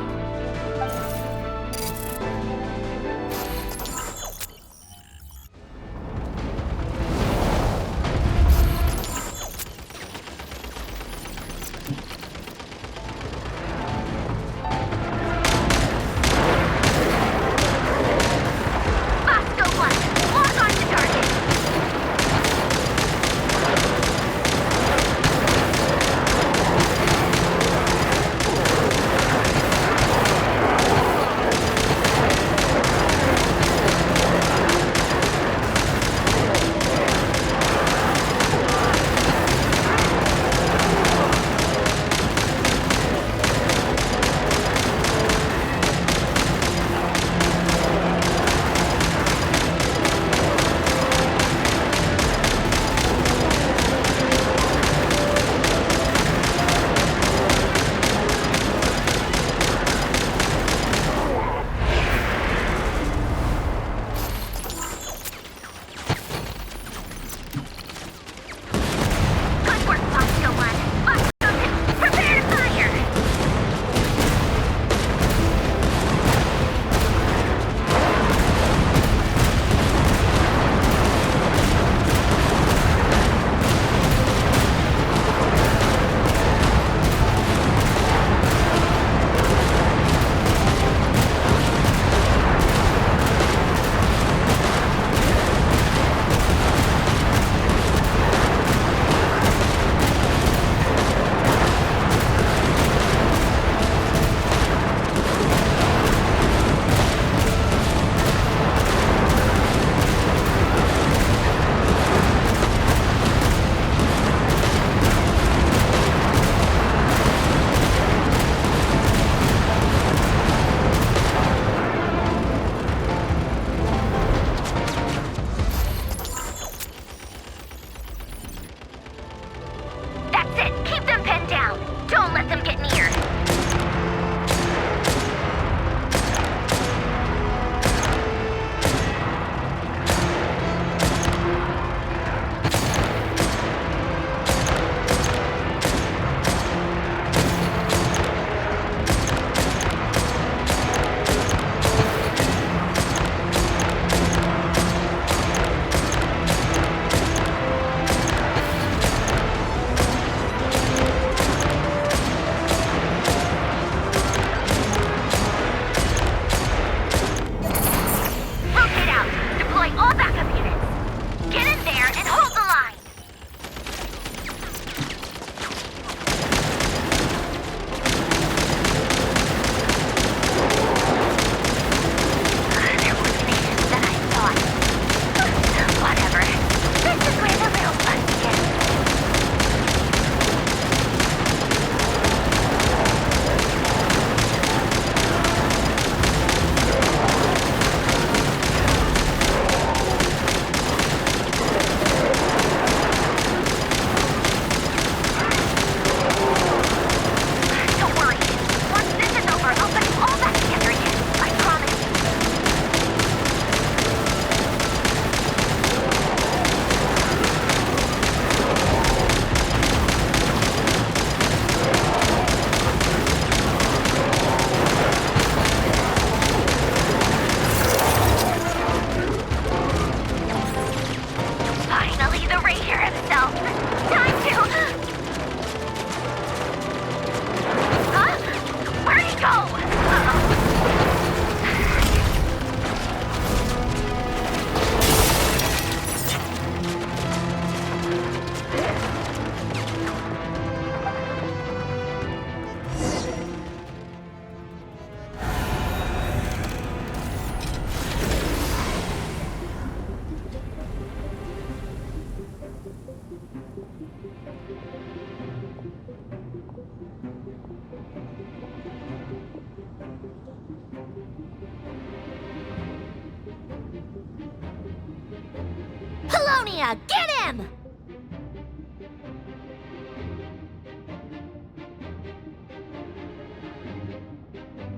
Apollonia, get him!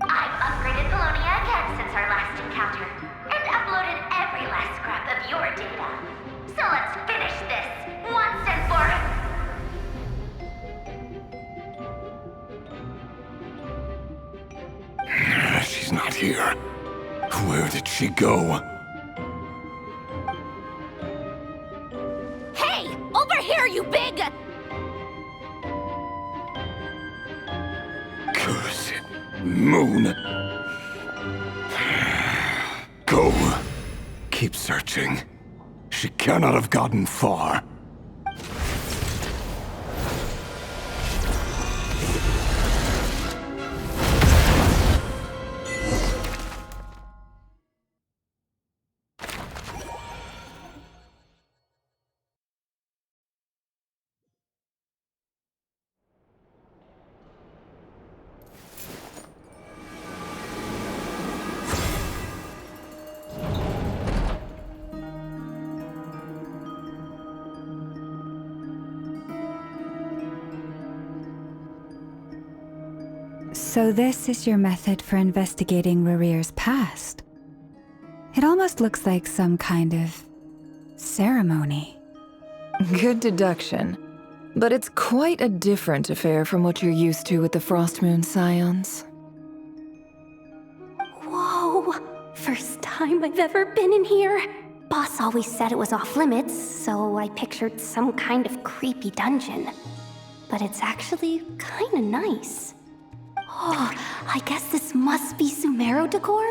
I've upgraded Apollonia again since our last encounter, and uploaded every last scrap of your data. So let's finish this, once and for... She's not here. Where did she go? Hey! Over here, you big... Cursed moon. Go. Keep searching. She cannot have gotten far. So this is your method for investigating Rarir's past? It almost looks like some kind of ceremony. Good deduction. But it's quite a different affair from what you're used to with the Frost Moon Scions. Whoa! First time I've ever been in here. Boss always said it was off limits, so I pictured some kind of creepy dungeon. But it's actually kinda nice. Oh, I guess this must be Sumero decor?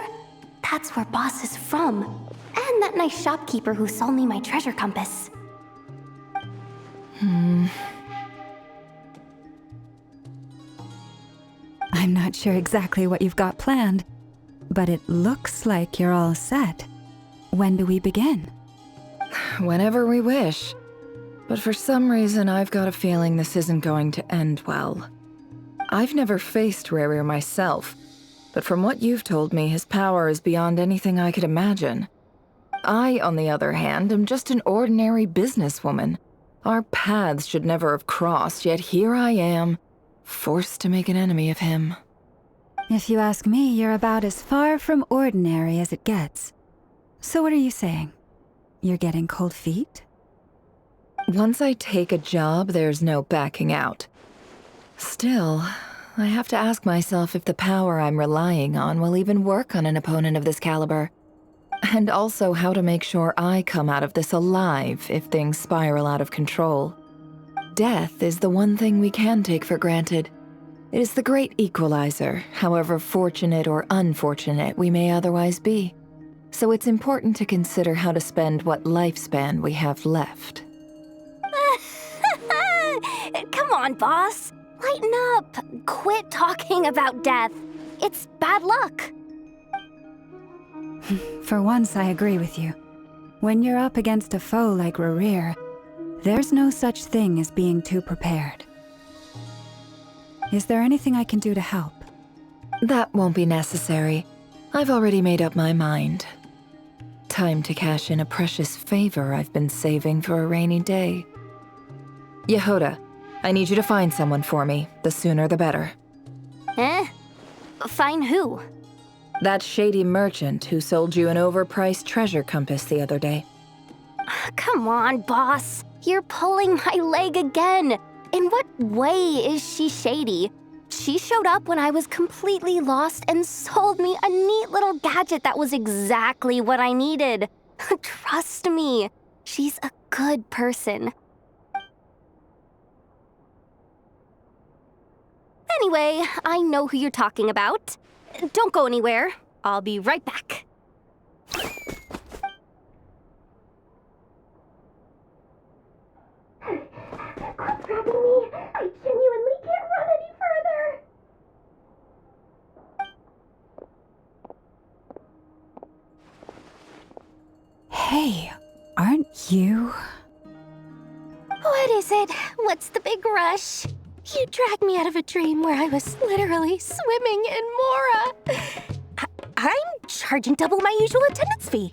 That's where Boss is from. And that nice shopkeeper who sold me my treasure compass. I'm not sure exactly what you've got planned, but it looks like you're all set. When do we begin? Whenever we wish. But for some reason, I've got a feeling this isn't going to end well. I've never faced Rarir myself, but from what you've told me, his power is beyond anything I could imagine. I, on the other hand, am just an ordinary businesswoman. Our paths should never have crossed, yet here I am, forced to make an enemy of him. If you ask me, you're about as far from ordinary as it gets. So what are you saying? You're getting cold feet? Once I take a job, there's no backing out. Still, I have to ask myself if the power I'm relying on will even work on an opponent of this caliber. And also how to make sure I come out of this alive if things spiral out of control. Death is the one thing we can take for granted. It is the great equalizer, however fortunate or unfortunate we may otherwise be. So it's important to consider how to spend what lifespan we have left. Come on, boss. Lighten up. Quit talking about death. It's bad luck. For once, I agree with you. When you're up against a foe like Rarir, there's no such thing as being too prepared. Is there anything I can do to help? That won't be necessary. I've already made up my mind. Time to cash in a precious favor I've been saving for a rainy day. Yehoda, I need you to find someone for me. The sooner the better. Find who? That shady merchant who sold you an overpriced treasure compass the other day. Come on, boss. You're pulling my leg again. In what way is she shady? She showed up when I was completely lost and sold me a neat little gadget that was exactly what I needed. Trust me, she's a good person. Anyway, I know who you're talking about. Don't go anywhere. I'll be right back. Quit grabbing me! I genuinely can't run any further! Hey, aren't you? What is it? What's the big rush? You dragged me out of a dream where I was literally swimming in Mora. I'm charging double my usual attendance fee.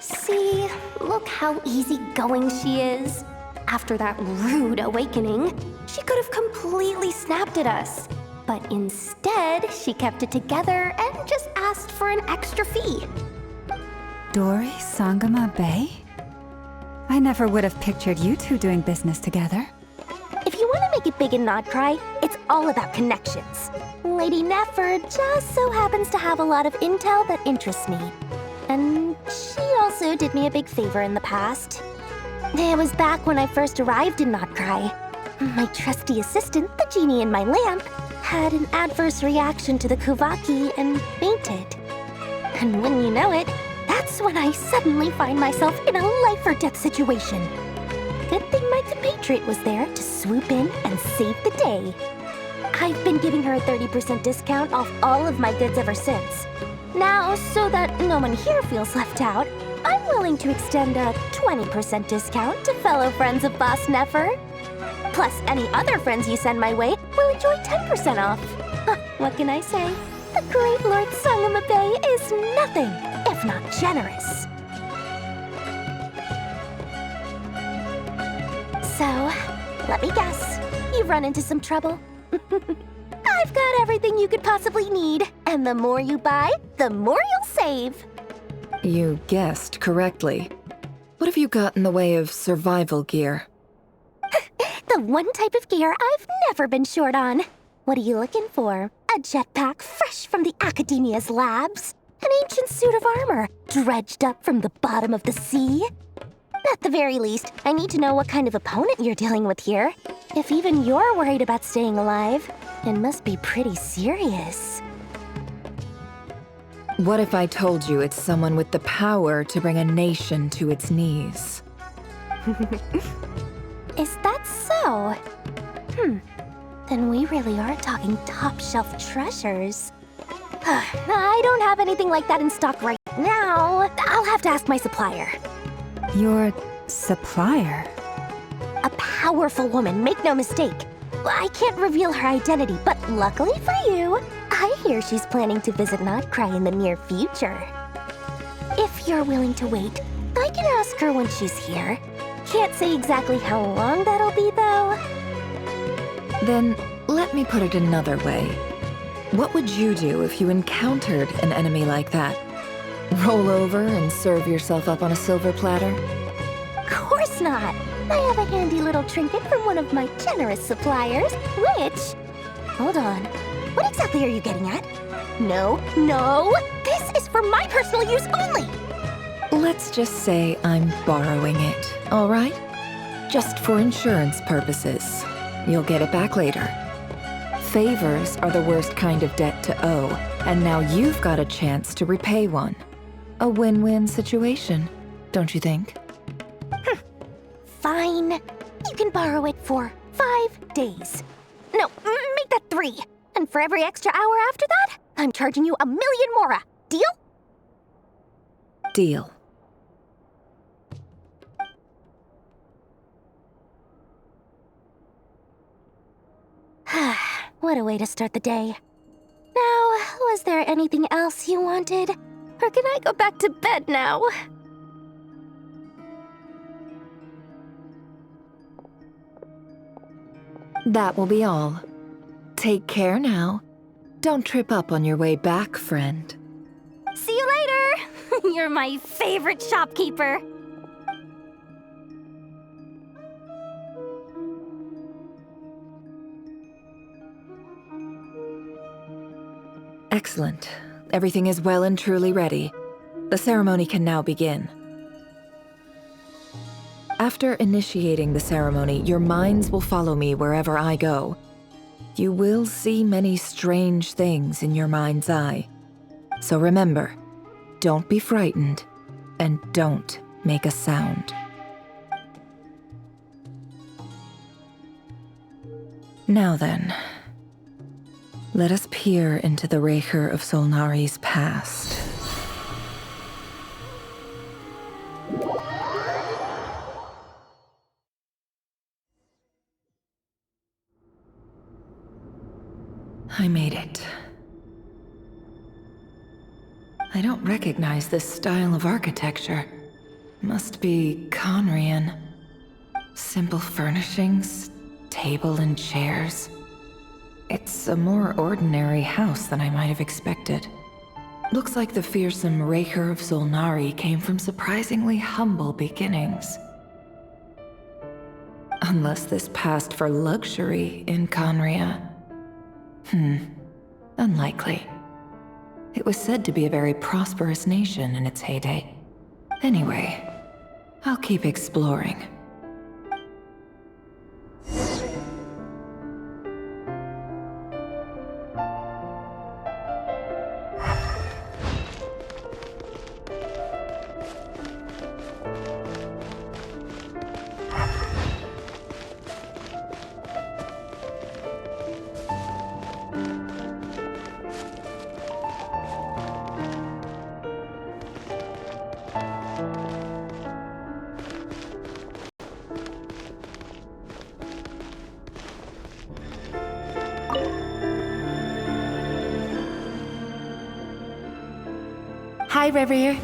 See, look how easygoing she is. After that rude awakening, she could have completely snapped at us. But instead, she kept it together and just asked for an extra fee. Dori Sangama Bay? I never would have pictured you two doing business together. If you want to make it big in Nodcry, it's all about connections. Lady Nefer just so happens to have a lot of intel that interests me. And she also did me a big favor in the past. It was back when I first arrived in Nodcry. My trusty assistant, the genie in my lamp, had an adverse reaction to the Kuvaki and fainted. And when you know it, that's when I suddenly find myself in a life-or-death situation. Good thing my compatriot was there to swoop in and save the day. I've been giving her a 30% discount off all of my goods ever since. Now, so that no one here feels left out, I'm willing to extend a 20% discount to fellow friends of Boss Nefer. Plus, any other friends you send my way will enjoy 10% off. What can I say? The great Lord Sangama Bay is nothing if not generous. So, let me guess. You've run into some trouble? I've got everything you could possibly need. And the more you buy, the more you'll save. You guessed correctly. What have you got in the way of survival gear? The one type of gear I've never been short on. What are you looking for? A jetpack fresh from the Academia's labs? An ancient suit of armor dredged up from the bottom of the sea? At the very least, I need to know what kind of opponent you're dealing with here. If even you're worried about staying alive, it must be pretty serious. What if I told you it's someone with the power to bring a nation to its knees? Is that so? Then we really are talking top-shelf treasures. I don't have anything like that in stock right now. I'll have to ask my supplier. Your supplier? A powerful woman, make no mistake. I can't reveal her identity, but luckily for you, I hear she's planning to visit Nodcry in the near future. If you're willing to wait, I can ask her when she's here. Can't say exactly how long that'll be, though. Then, let me put it another way. What would you do if you encountered an enemy like that? Roll over and serve yourself up on a silver platter? Of course not! I have a handy little trinket from one of my generous suppliers, which... Hold on. What exactly are you getting at? No, no! This is for my personal use only! Let's just say I'm borrowing it, all right? Just for insurance purposes. You'll get it back later. Favors are the worst kind of debt to owe, and now you've got a chance to repay one. A win-win situation, don't you think? Fine. You can borrow it for 5 days. No, make that 3. And for every extra hour after that, I'm charging you 1 million mora. Deal? Deal. What a way to start the day. Now, was there anything else you wanted? Or can I go back to bed now? That will be all. Take care now. Don't trip up on your way back, friend. See you later! You're my favorite shopkeeper. Excellent. Everything is well and truly ready. The ceremony can now begin. After initiating the ceremony, your minds will follow me wherever I go. You will see many strange things in your mind's eye. So remember, don't be frightened, and don't make a sound. Now then, let us peer into the Raker of Solnari's past. I made it. I don't recognize this style of architecture. Must be Conrian. Simple furnishings, table and chairs. It's a more ordinary house than I might have expected. Looks like the fearsome Raker of Zolnari came from surprisingly humble beginnings. Unless this passed for luxury in Conria. Unlikely. It was said to be a very prosperous nation in its heyday. Anyway, I'll keep exploring. Hi, Rivier.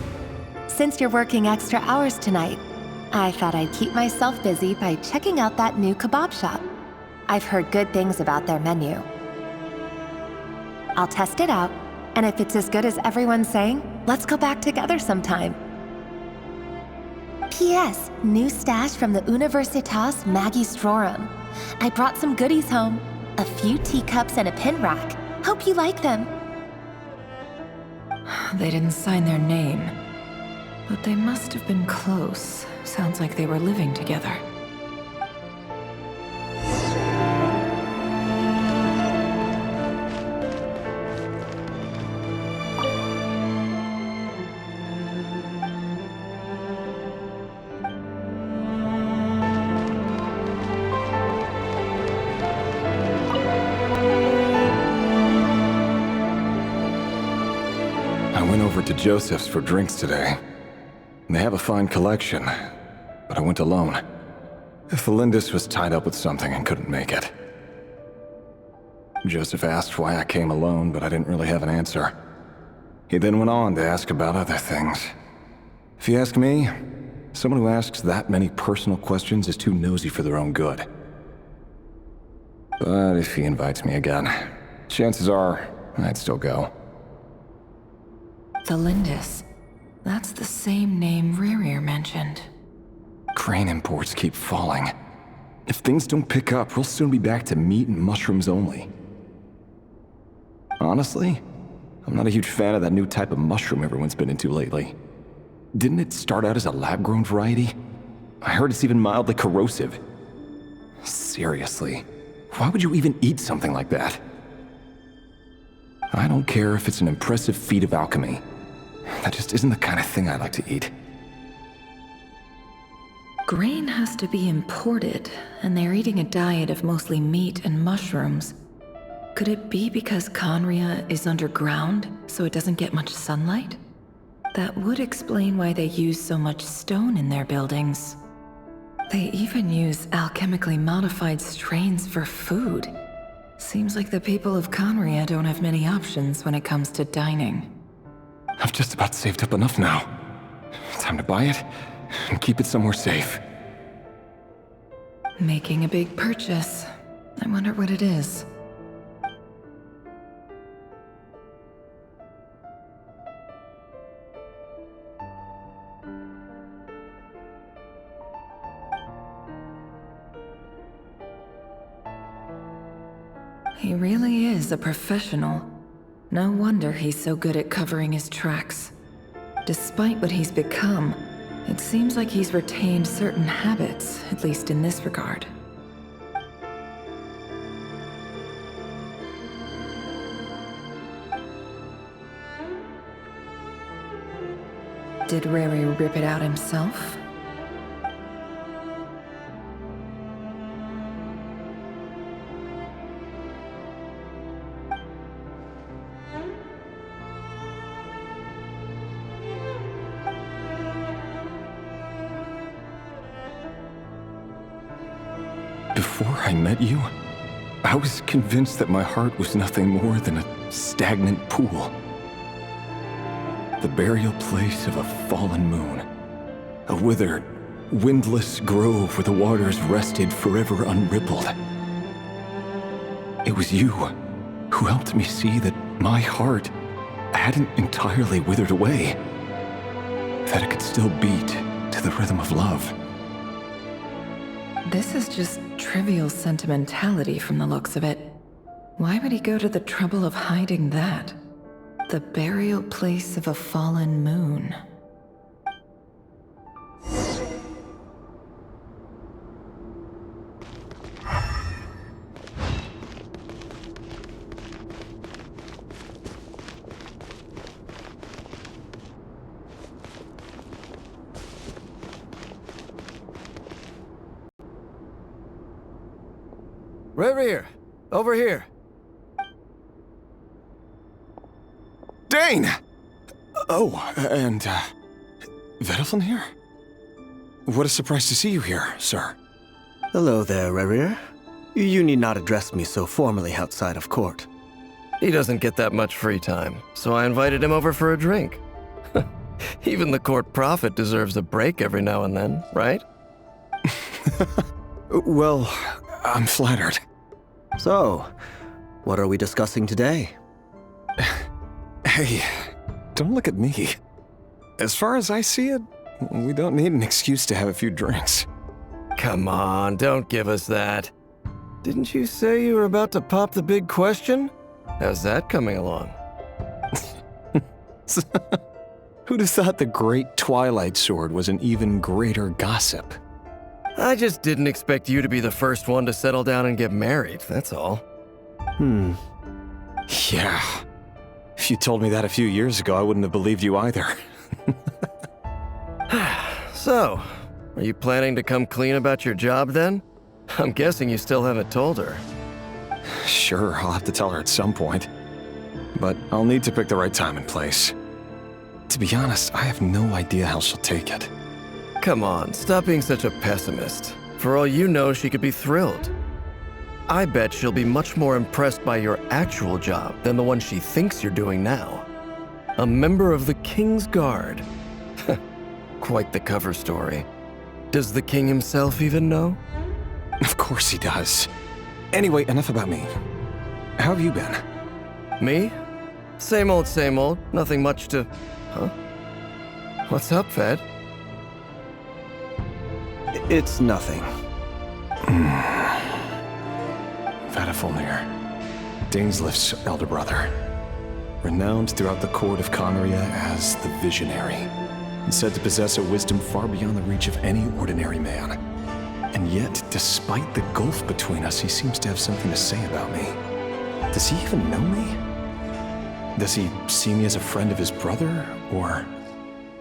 Since you're working extra hours tonight, I thought I'd keep myself busy by checking out that new kebab shop. I've heard good things about their menu. I'll test it out, and if it's as good as everyone's saying, let's go back together sometime. P.S. New stash from the Universitas Magistrorum. I brought some goodies home. A few teacups and a pin rack. Hope you like them. They didn't sign their name, but they must have been close. Sounds like they were living together. To Joseph's for drinks today. They have a fine collection, but I went alone. Felindis was tied up with something and couldn't make it. Joseph asked why I came alone, but I didn't really have an answer. He then went on to ask about other things. If you ask me, someone who asks that many personal questions is too nosy for their own good. But if he invites me again, chances are I'd still go. Felindis. That's the same name Ririr mentioned. Crane imports keep falling. If things don't pick up, we'll soon be back to meat and mushrooms only. Honestly, I'm not a huge fan of that new type of mushroom everyone's been into lately. Didn't it start out as a lab-grown variety? I heard it's even mildly corrosive. Seriously, why would you even eat something like that? I don't care if it's an impressive feat of alchemy. That just isn't the kind of thing I like to eat. Grain has to be imported, and they're eating a diet of mostly meat and mushrooms. Could it be because Conria is underground, so it doesn't get much sunlight? That would explain why they use so much stone in their buildings. They even use alchemically modified strains for food. Seems like the people of Conria don't have many options when it comes to dining. I've just about saved up enough now. Time to buy it and keep it somewhere safe. Making a big purchase. I wonder what it is. He really is a professional. No wonder he's so good at covering his tracks. Despite what he's become, it seems like he's retained certain habits, at least in this regard. Did Rary rip it out himself? Before I met you, I was convinced that my heart was nothing more than a stagnant pool. The burial place of a fallen moon. A withered, windless grove where the waters rested forever unrippled. It was you who helped me see that my heart hadn't entirely withered away, that it could still beat to the rhythm of love. This is just trivial sentimentality from the looks of it. Why would he go to the trouble of hiding that? The burial place of a fallen moon. Reverie, over here. Dane! Oh, and, Vedaflin here? What a surprise to see you here, sir. Hello there, Reverie. You need not address me so formally outside of court. He doesn't get that much free time, so I invited him over for a drink. Even the court prophet deserves a break every now and then, right? Well, I'm flattered. So, what are we discussing today? Hey, don't look at me. As far as I see it, we don't need an excuse to have a few drinks. Come on, don't give us that. Didn't you say you were about to pop the big question? How's that coming along? Who'd have thought the great Twilight Sword was an even greater gossip? I just didn't expect you to be the first one to settle down and get married, that's all. Yeah. If you told me that a few years ago, I wouldn't have believed you either. So, are you planning to come clean about your job then? I'm guessing you still haven't told her. Sure, I'll have to tell her at some point. But I'll need to pick the right time and place. To be honest, I have no idea how she'll take it. Come on, stop being such a pessimist. For all you know, she could be thrilled. I bet she'll be much more impressed by your actual job than the one she thinks you're doing now. A member of the King's Guard. Quite the cover story. Does the king himself even know? Of course he does. Anyway, enough about me. How have you been? Me? Same old, same old. Nothing much to... Huh? What's up, Ved? It's nothing. Vedaflin, Dainslift's elder brother. Renowned throughout the court of Conria as the Visionary, and said to possess a wisdom far beyond the reach of any ordinary man. And yet, despite the gulf between us, he seems to have something to say about me. Does he even know me? Does he see me as a friend of his brother, or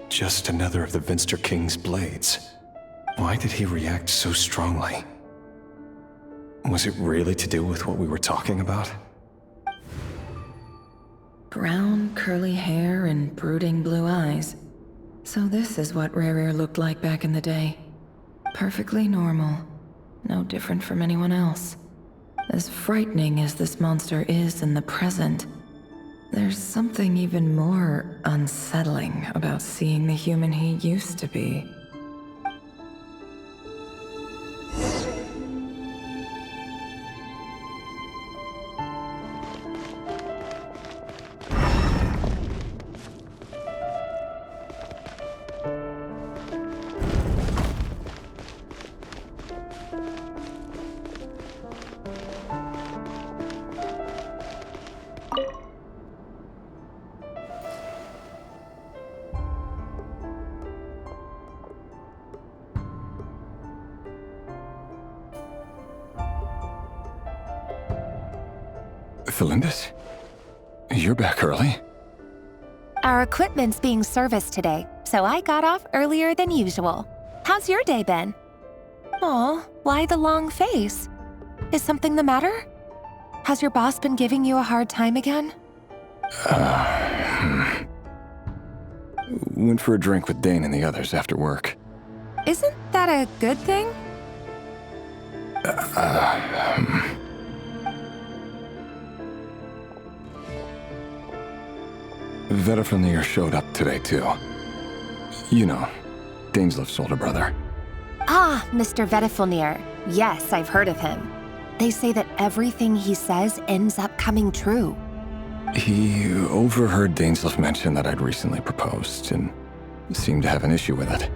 just another of the Vinster King's blades? Why did he react so strongly? Was it really to do with what we were talking about? Brown, curly hair and brooding blue eyes. So this is what Rare looked like back in the day. Perfectly normal. No different from anyone else. As frightening as this monster is in the present, there's something even more unsettling about seeing the human he used to be. Felindis? You're back early? Our equipment's being serviced today, so I got off earlier than usual. How's your day been? Aw, why the long face? Is something the matter? Has your boss been giving you a hard time again? Went for a drink with Dane and the others after work. Isn't that a good thing? Vedaflin showed up today, too. You know, Dainslif's older brother. Ah, Mr. Vedifilnir. Yes, I've heard of him. They say that everything he says ends up coming true. He overheard Dainslif mention that I'd recently proposed and seemed to have an issue with it.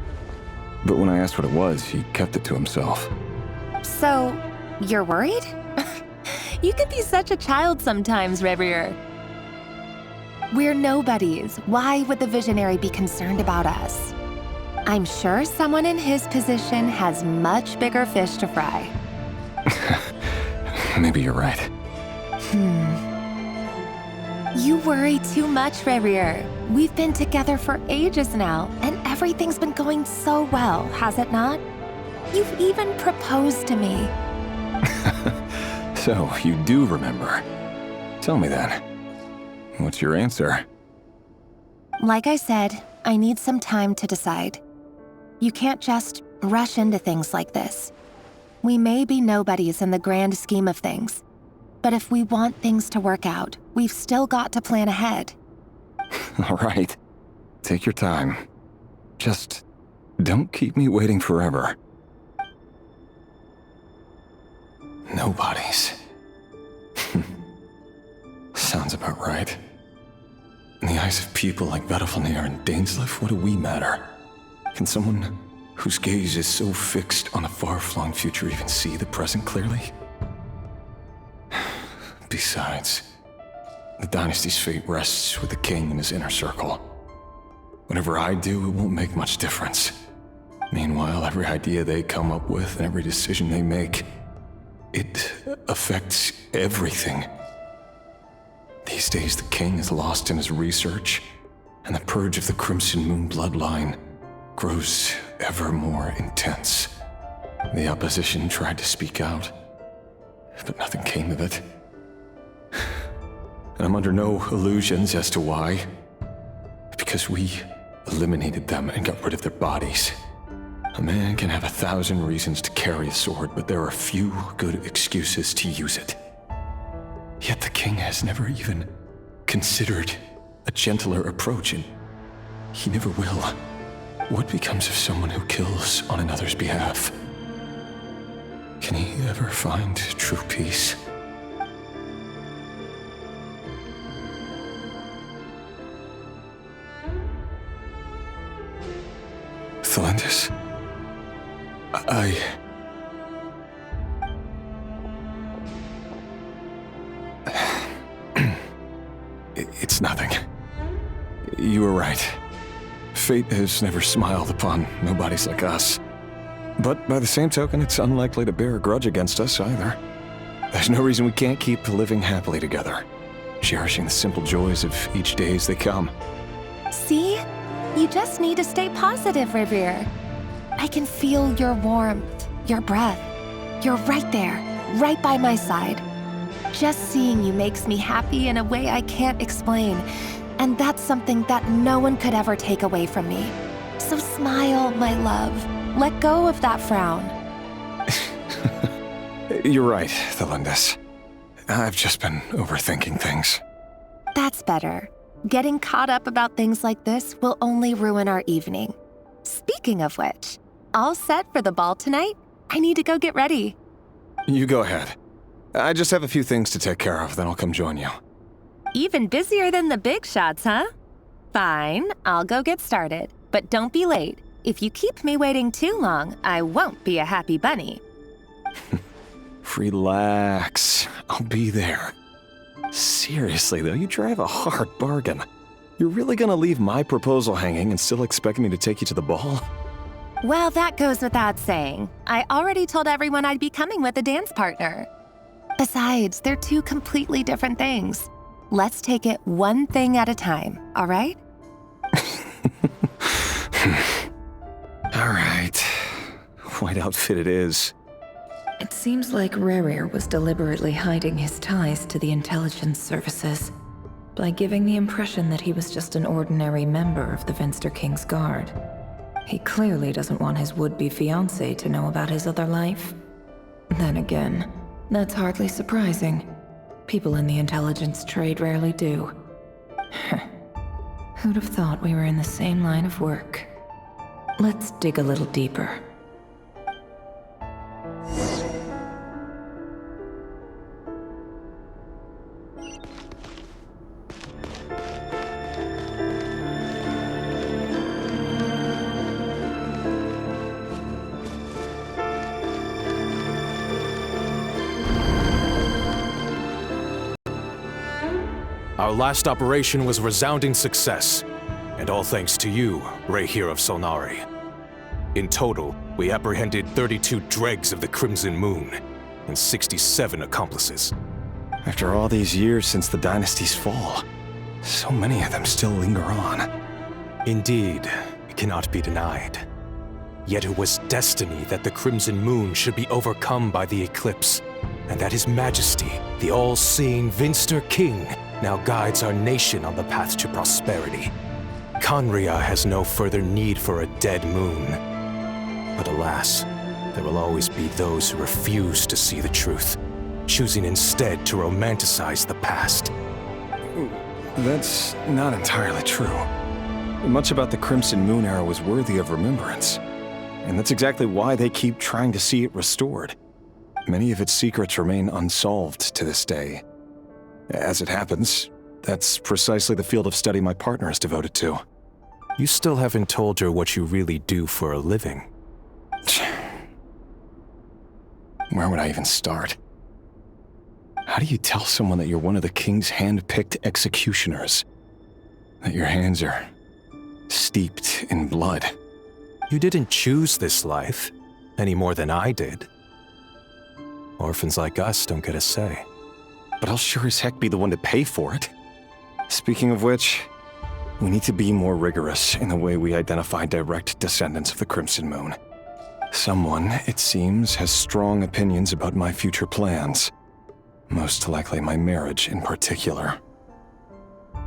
But when I asked what it was, he kept it to himself. So, you're worried? You can be such a child sometimes, Revier. We're nobodies. Why would the Visionary be concerned about us? I'm sure someone in his position has much bigger fish to fry. Maybe you're right. You worry too much, Revier. We've been together for ages now, and everything's been going so well, has it not? You've even proposed to me. So, you do remember. Tell me then. What's your answer? Like I said, I need some time to decide. You can't just rush into things like this. We may be nobodies in the grand scheme of things, but if we want things to work out, we've still got to plan ahead. All right. Take your time. Just don't keep me waiting forever. Nobodies. Sounds about right. In the eyes of people like Vedifilnir and Dainslif, what do we matter? Can someone whose gaze is so fixed on a far-flung future even see the present clearly? Besides, the dynasty's fate rests with the king and his inner circle. Whatever I do, it won't make much difference. Meanwhile, every idea they come up with and every decision they make, it affects everything. These days, the king is lost in his research, and the purge of the Crimson Moon bloodline grows ever more intense. The opposition tried to speak out, but nothing came of it. And I'm under no illusions as to why. Because we eliminated them and got rid of their bodies. A man can have 1,000 reasons to carry a sword, but there are few good excuses to use it. Yet the king has never even considered a gentler approach, and he never will. What becomes of someone who kills on another's behalf? Can he ever find true peace? Thelendis? It's nothing. You were right. Fate has never smiled upon nobodies like us. But by the same token, it's unlikely to bear a grudge against us either. There's no reason we can't keep living happily together, cherishing the simple joys of each day as they come. See? You just need to stay positive, Revier. I can feel your warmth, your breath. You're right there, right by my side. Just seeing you makes me happy in a way I can't explain. And that's something that no one could ever take away from me. So smile, my love. Let go of that frown. You're right, Thelendis. I've just been overthinking things. That's better. Getting caught up about things like this will only ruin our evening. Speaking of which, all set for the ball tonight? I need to go get ready. You go ahead. I just have a few things to take care of, then I'll come join you. Even busier than the big shots, huh? Fine, I'll go get started. But don't be late. If you keep me waiting too long, I won't be a happy bunny. Relax. I'll be there. Seriously, though, you drive a hard bargain. You're really gonna leave my proposal hanging and still expect me to take you to the ball? Well, that goes without saying. I already told everyone I'd be coming with a dance partner. Besides, they're two completely different things. Let's take it one thing at a time, all right? All right. White outfit it is. It seems like Rerir was deliberately hiding his ties to the intelligence services by giving the impression that he was just an ordinary member of the Venster King's Guard. He clearly doesn't want his would-be fiancée to know about his other life. Then again, that's hardly surprising. People in the intelligence trade rarely do. Who'd have thought we were in the same line of work? Let's dig a little deeper. Our last operation was a resounding success, and all thanks to you, Rehir of Solnari. In total, we apprehended 32 dregs of the Crimson Moon, and 67 accomplices. After all these years since the dynasty's fall, so many of them still linger on. Indeed, it cannot be denied. Yet it was destiny that the Crimson Moon should be overcome by the eclipse, and that His Majesty, the all-seeing Vinster King, now guides our nation on the path to prosperity. Conria has no further need for a dead moon. But alas, there will always be those who refuse to see the truth, choosing instead to romanticize the past. That's not entirely true. Much about the Crimson Moon era was worthy of remembrance, and that's exactly why they keep trying to see it restored. Many of its secrets remain unsolved to this day. As it happens, that's precisely the field of study my partner is devoted to. You still haven't told her what you really do for a living. Where would I even start? How do you tell someone that you're one of the king's hand-picked executioners? That your hands are steeped in blood? You didn't choose this life, any more than I did. Orphans like us don't get a say. But I'll sure as heck be the one to pay for it. Speaking of which, we need to be more rigorous in the way we identify direct descendants of the Crimson Moon. Someone, it seems, has strong opinions about my future plans. Most likely my marriage in particular.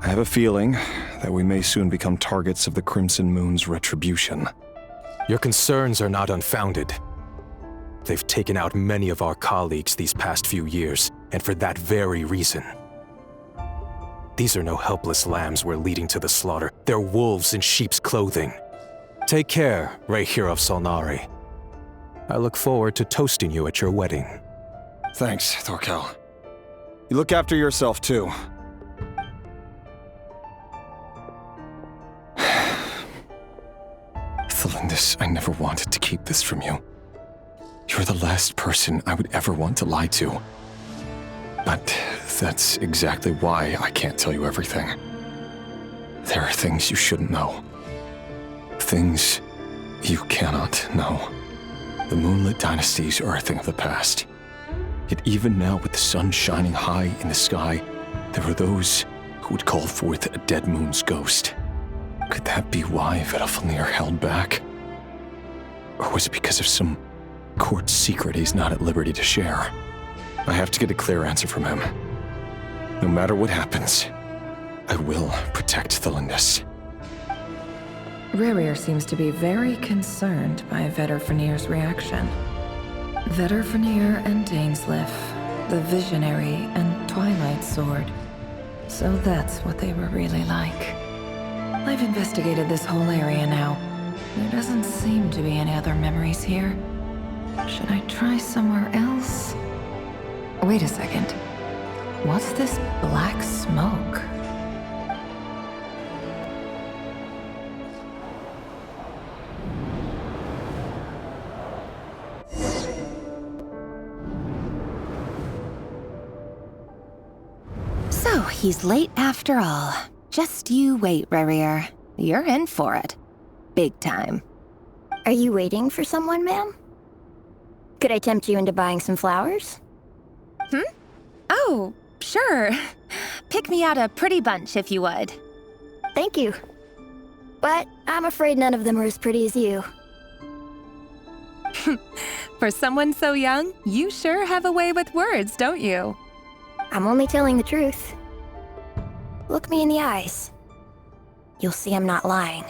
I have a feeling that we may soon become targets of the Crimson Moon's retribution. Your concerns are not unfounded. They've taken out many of our colleagues these past few years, and for that very reason. These are no helpless lambs we're leading to the slaughter. They're wolves in sheep's clothing. Take care, Rehir of Solnari. I look forward to toasting you at your wedding. Thanks, Thorkel. You look after yourself, too. Thelindis, I never wanted to keep this from you. You're the last person I would ever want to lie to. But that's exactly why I can't tell you everything. There are things you shouldn't know. Things you cannot know. The moonlit dynasties are a thing of the past. Yet even now, with the sun shining high in the sky, there are those who would call forth a dead moon's ghost. Could that be why Vedalfnir held back? Or was it because of some court secret he's not at liberty to share? I have to get a clear answer from him. No matter what happens, I will protect Thelindis. Rerir seems to be very concerned by Vedalfnir's reaction. Vedalfnir and Dainsleif, the Visionary and Twilight Sword. So that's what they were really like. I've investigated this whole area now. There doesn't seem to be any other memories here. Should I try somewhere else? Wait a second. What's this black smoke? So, he's late after all. Just you wait, Rerir. You're in for it. Big time. Are you waiting for someone, ma'am? Could I tempt you into buying some flowers? Oh, sure. Pick me out a pretty bunch if you would. Thank you. But I'm afraid none of them are as pretty as you. For someone so young, you sure have a way with words, don't you? I'm only telling the truth. Look me in the eyes. You'll see I'm not lying.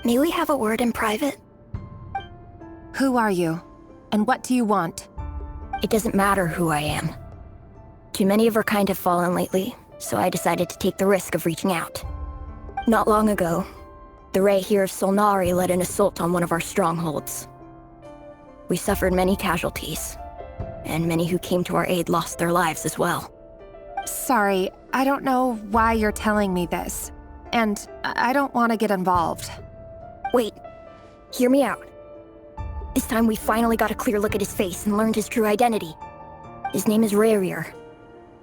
May we have a word in private? Who are you? And what do you want? It doesn't matter who I am. Too many of our kind have fallen lately, so I decided to take the risk of reaching out. Not long ago, The Ray here of Solnari led an assault on one of our strongholds. We suffered many casualties, and many who came to our aid lost their lives as well. Sorry, I don't know why you're telling me this, and I don't want to get involved. Wait, hear me out. This time we finally got a clear look at his face and learned his true identity. His name is Rarier,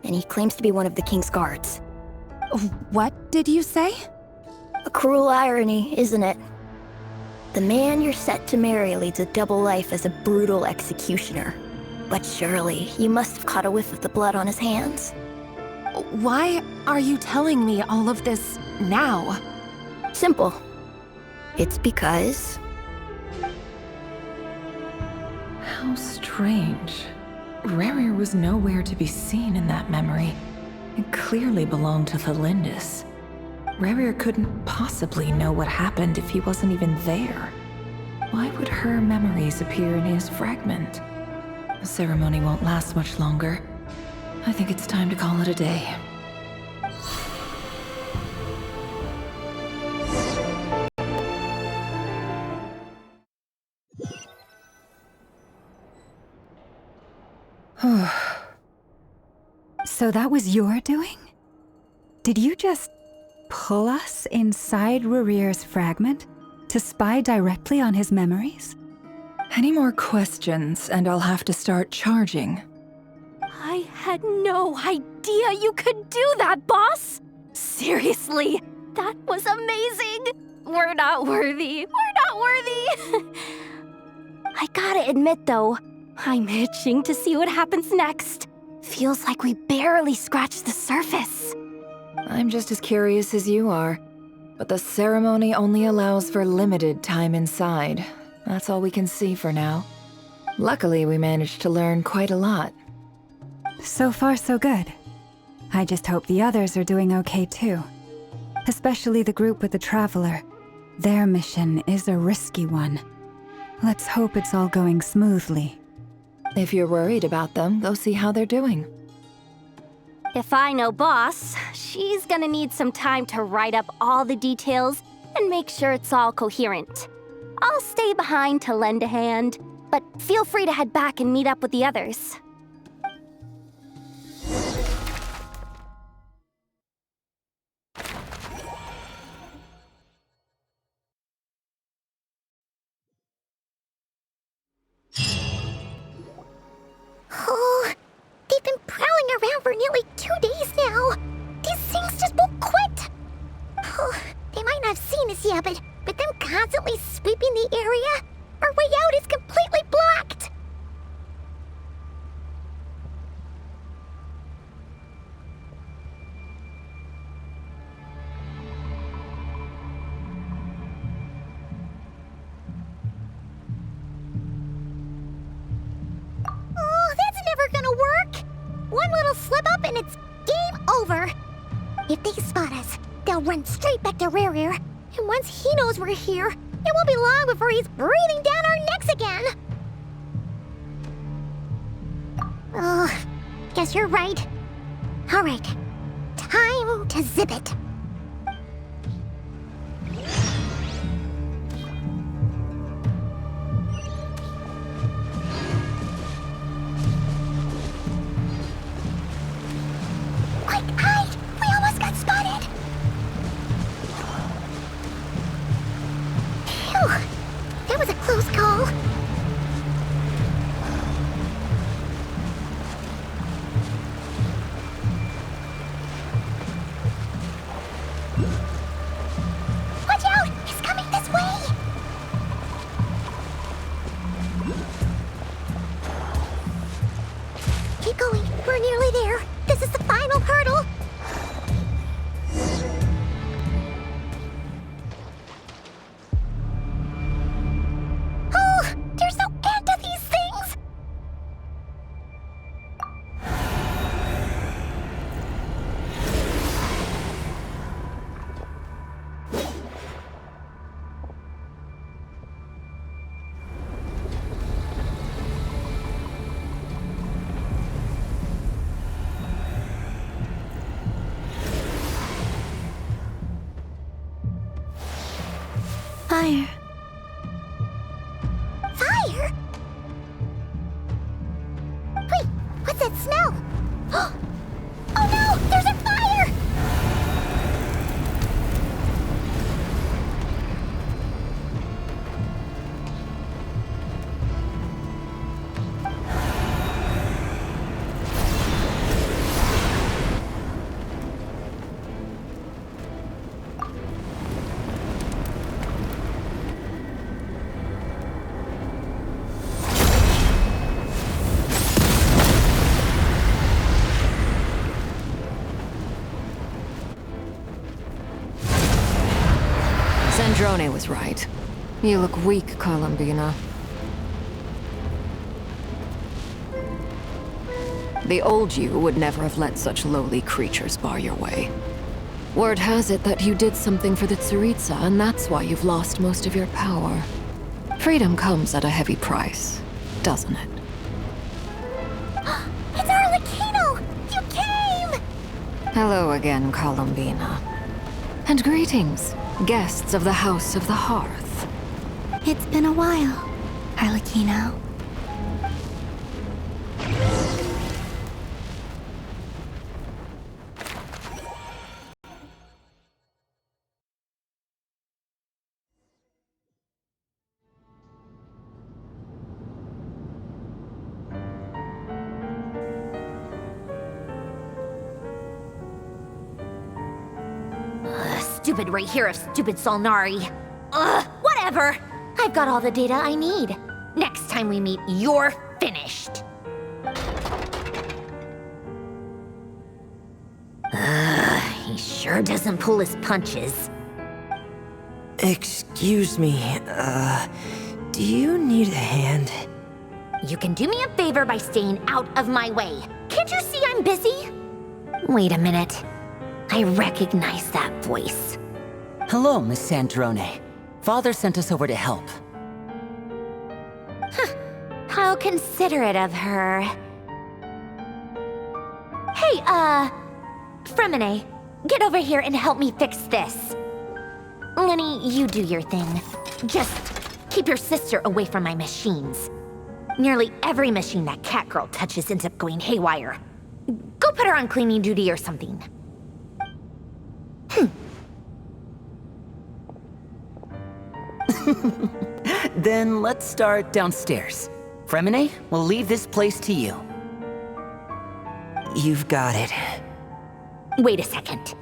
and he claims to be one of the King's guards. What did you say? A cruel irony, isn't it? The man you're set to marry leads a double life as a brutal executioner. But surely, you must have caught a whiff of the blood on his hands. Why are you telling me all of this now? Simple. It's because... How strange. Rarier was nowhere to be seen in that memory. It clearly belonged to Thalindis. Rarier couldn't possibly know what happened if he wasn't even there. Why would her memories appear in his fragment? The ceremony won't last much longer. I think it's time to call it a day. So that was your doing? Did you just pull us inside Rarier's fragment to spy directly on his memories? Any more questions, and I'll have to start charging. I had no idea you could do that, boss! Seriously, that was amazing! We're not worthy. We're not worthy! I gotta admit, though, I'm itching to see what happens next. Feels like we barely scratched the surface. I'm just as curious as you are, but the ceremony only allows for limited time inside. That's all we can see for now. Luckily, we managed to learn quite a lot. So far, so good. I just hope the others are doing okay too. Especially the group with the Traveler. Their mission is a risky one. Let's hope it's all going smoothly. If you're worried about them, go see how they're doing. If I know boss, she's gonna need some time to write up all the details and make sure it's all coherent. I'll stay behind to lend a hand, but feel free to head back and meet up with the others. Oh, they've been prowling around for nearly 2 days now. These things just won't quit. Oh, they might not have seen us yet, but them constantly sweeping the area, our way out is completely blocked. Oh, that's never gonna work. One little slip up and it's game over. If they spot us, they'll run straight back to Rarier. And once he knows we're here, it won't be long before he's breathing down our necks again. Oh, guess you're right. All right, time to zip it. Quick, hide! We almost got spotted! Phew! That was a close call. that smell? Oh no! There's a fire! Sandrone was right. You look weak, Columbina. The old you would never have let such lowly creatures bar your way. Word has it that you did something for the Tsaritsa, and that's why you've lost most of your power. Freedom comes at a heavy price, doesn't it? It's Arlecchino! You came! Hello again, Columbina. And greetings, guests of the House of the Hearth. It's been a while, Arlecchino. Stupid right here of stupid Solnari. Ugh, whatever. I've got all the data I need. Next time we meet, you're finished. He sure doesn't pull his punches. Excuse me, do you need a hand? You can do me a favor by staying out of my way. Can't you see I'm busy? Wait a minute. I recognize that voice. Hello, Miss Sandrone. Father sent us over to help. How considerate of her. Hey, Fremine, get over here and help me fix this. Lenny, you do your thing. Just keep your sister away from my machines. Nearly every machine that Catgirl touches ends up going haywire. Go put her on cleaning duty or something. Then let's start downstairs. Fremine, we'll leave this place to you. You've got it. Wait a second.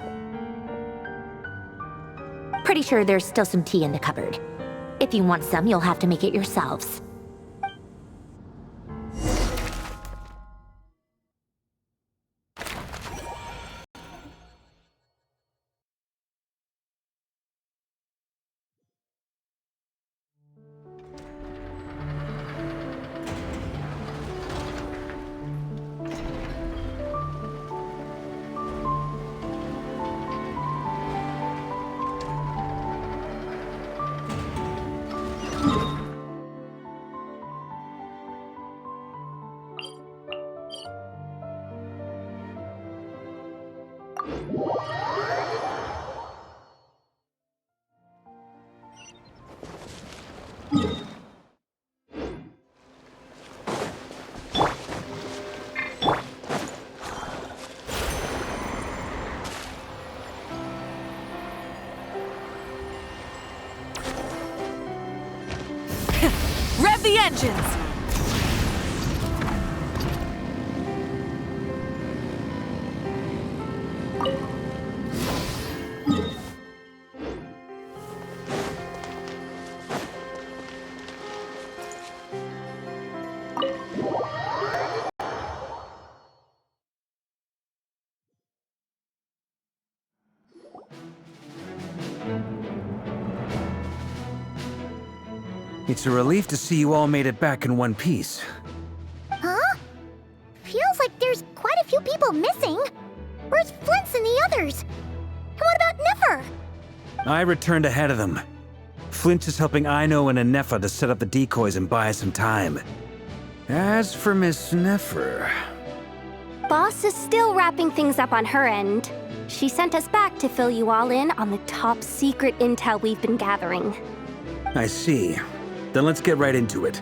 Pretty sure there's still some tea in the cupboard. If you want some, you'll have to make it yourselves. Rev the engines! It's a relief to see you all made it back in one piece. Huh? Feels like there's quite a few people missing. Where's Flint's and the others? And what about Nefer? I returned ahead of them. Flint is helping Aino and Anefa to set up the decoys and buy us some time. As for Miss Nefer... Boss is still wrapping things up on her end. She sent us back to fill you all in on the top secret intel we've been gathering. I see. Then let's get right into it.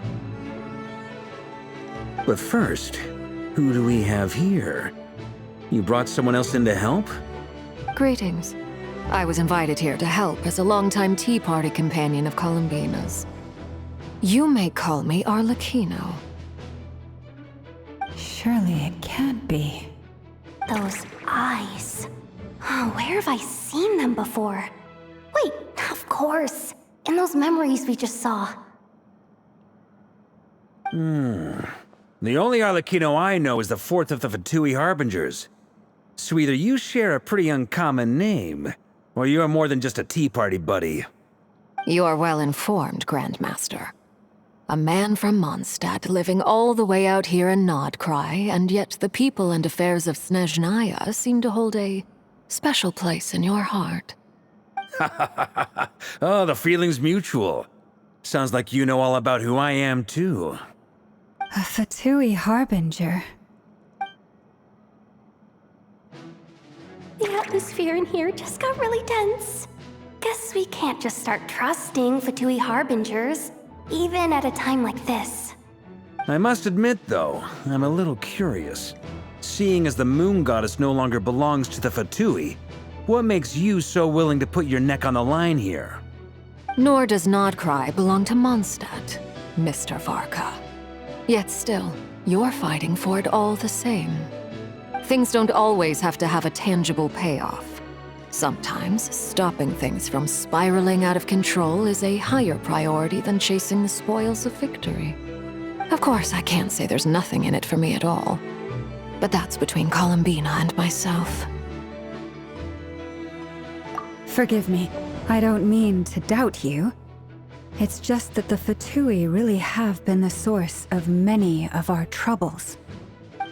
But first, Who do we have here? You brought someone else in to help? Greetings. I was invited here to help as a longtime Tea Party companion of Columbina's. You may call me Arlecchino. Surely it can't be. Those eyes. Oh, where have I seen them before? Wait, of course. In those memories we just saw. The only Arlecchino I know is the fourth of the Fatui Harbingers. So either you share a pretty uncommon name, or you're more than just a Tea Party buddy. You are well informed, Grandmaster. A man from Mondstadt living all the way out here in Nodcry, and yet the people and affairs of Snezhnaya seem to hold a special place in your heart. Oh, the feeling's mutual. Sounds like you know all about who I am, too. A Fatui Harbinger. The atmosphere in here just got really tense. Guess we can't just start trusting Fatui Harbingers, even at a time like this. I must admit, though, I'm a little curious. Seeing as the Moon Goddess no longer belongs to the Fatui, what makes you so willing to put your neck on the line here? Nor does Nodcry belong to Mondstadt, Mr. Varka. Yet still, you're fighting for it all the same. Things don't always have to have a tangible payoff. Sometimes, stopping things from spiraling out of control is a higher priority than chasing the spoils of victory. Of course, I can't say there's nothing in it for me at all. But that's between Columbina and myself. Forgive me, I don't mean to doubt you. It's just that the Fatui really have been the source of many of our troubles.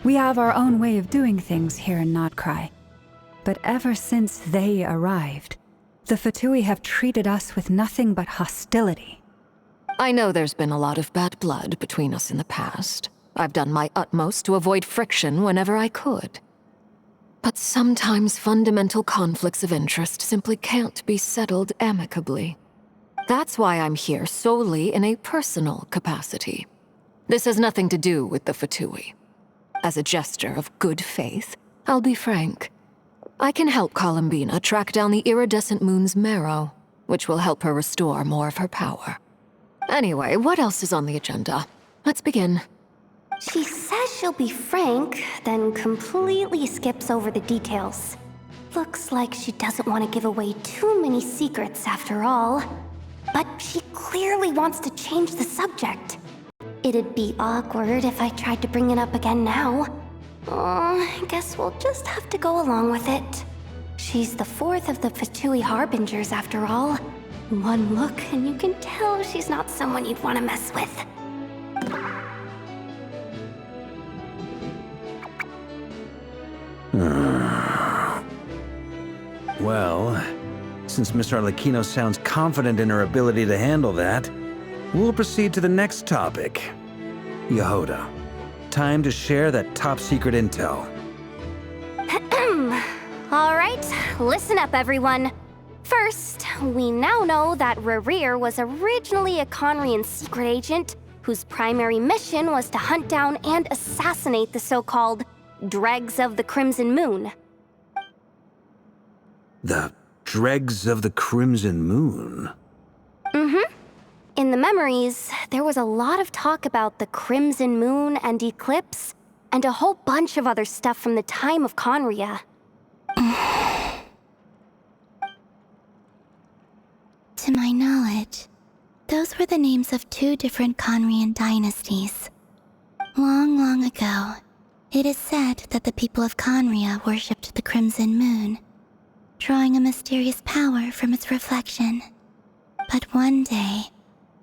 We have our own way of doing things here in Nodcry. But ever since they arrived, the Fatui have treated us with nothing but hostility. I know there's been a lot of bad blood between us in the past. I've done my utmost to avoid friction whenever I could. But sometimes fundamental conflicts of interest simply can't be settled amicably. That's why I'm here solely in a personal capacity. This has nothing to do with the Fatui. As a gesture of good faith, I'll be frank. I can help Columbina track down the iridescent moon's marrow, which will help her restore more of her power. Anyway, what else is on the agenda? Let's begin. She says she'll be frank, then completely skips over the details. Looks like she doesn't want to give away too many secrets after all. But she clearly wants to change the subject. It'd be awkward if I tried to bring it up again now. I guess we'll just have to go along with it. She's the fourth of the Fatui Harbingers after all. One look and you can tell she's not someone you'd want to mess with. Well, since Miss Arlecchino sounds confident in her ability to handle that, we'll proceed to the next topic. Yehoda, time to share that top-secret intel. All right, listen up, everyone. First, we now know that Rerir was originally a Conrian secret agent whose primary mission was to hunt down and assassinate the so-called Dregs of the Crimson Moon. The Dregs of the Crimson Moon? Mm-hmm. In the memories, there was a lot of talk about the Crimson Moon and Eclipse, and a whole bunch of other stuff from the time of Conria. To my knowledge, those were the names of two different Conrian dynasties. Long, long ago, it is said that the people of Conria worshipped the Crimson Moon, drawing a mysterious power from its reflection. But one day,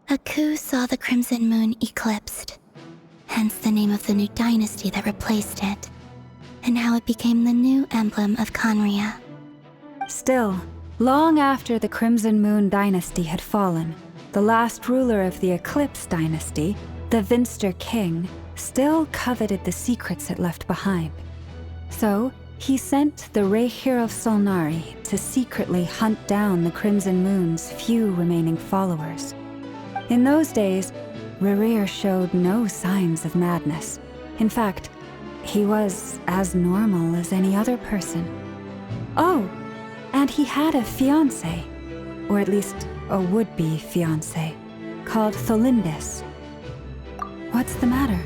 a coup saw the Crimson Moon eclipsed, hence the name of the new dynasty that replaced it, and how it became the new emblem of Conria. Still, long after the Crimson Moon dynasty had fallen, the last ruler of the Eclipse dynasty, the Vinster King, still coveted the secrets it left behind. So, he sent the Rehir of Solnari to secretly hunt down the Crimson Moon's few remaining followers. In those days, Rerir showed no signs of madness. In fact, He was as normal as any other person. Oh, and he had a fiancé, or at least a would-be fiancé, called Tholindis. What's the matter?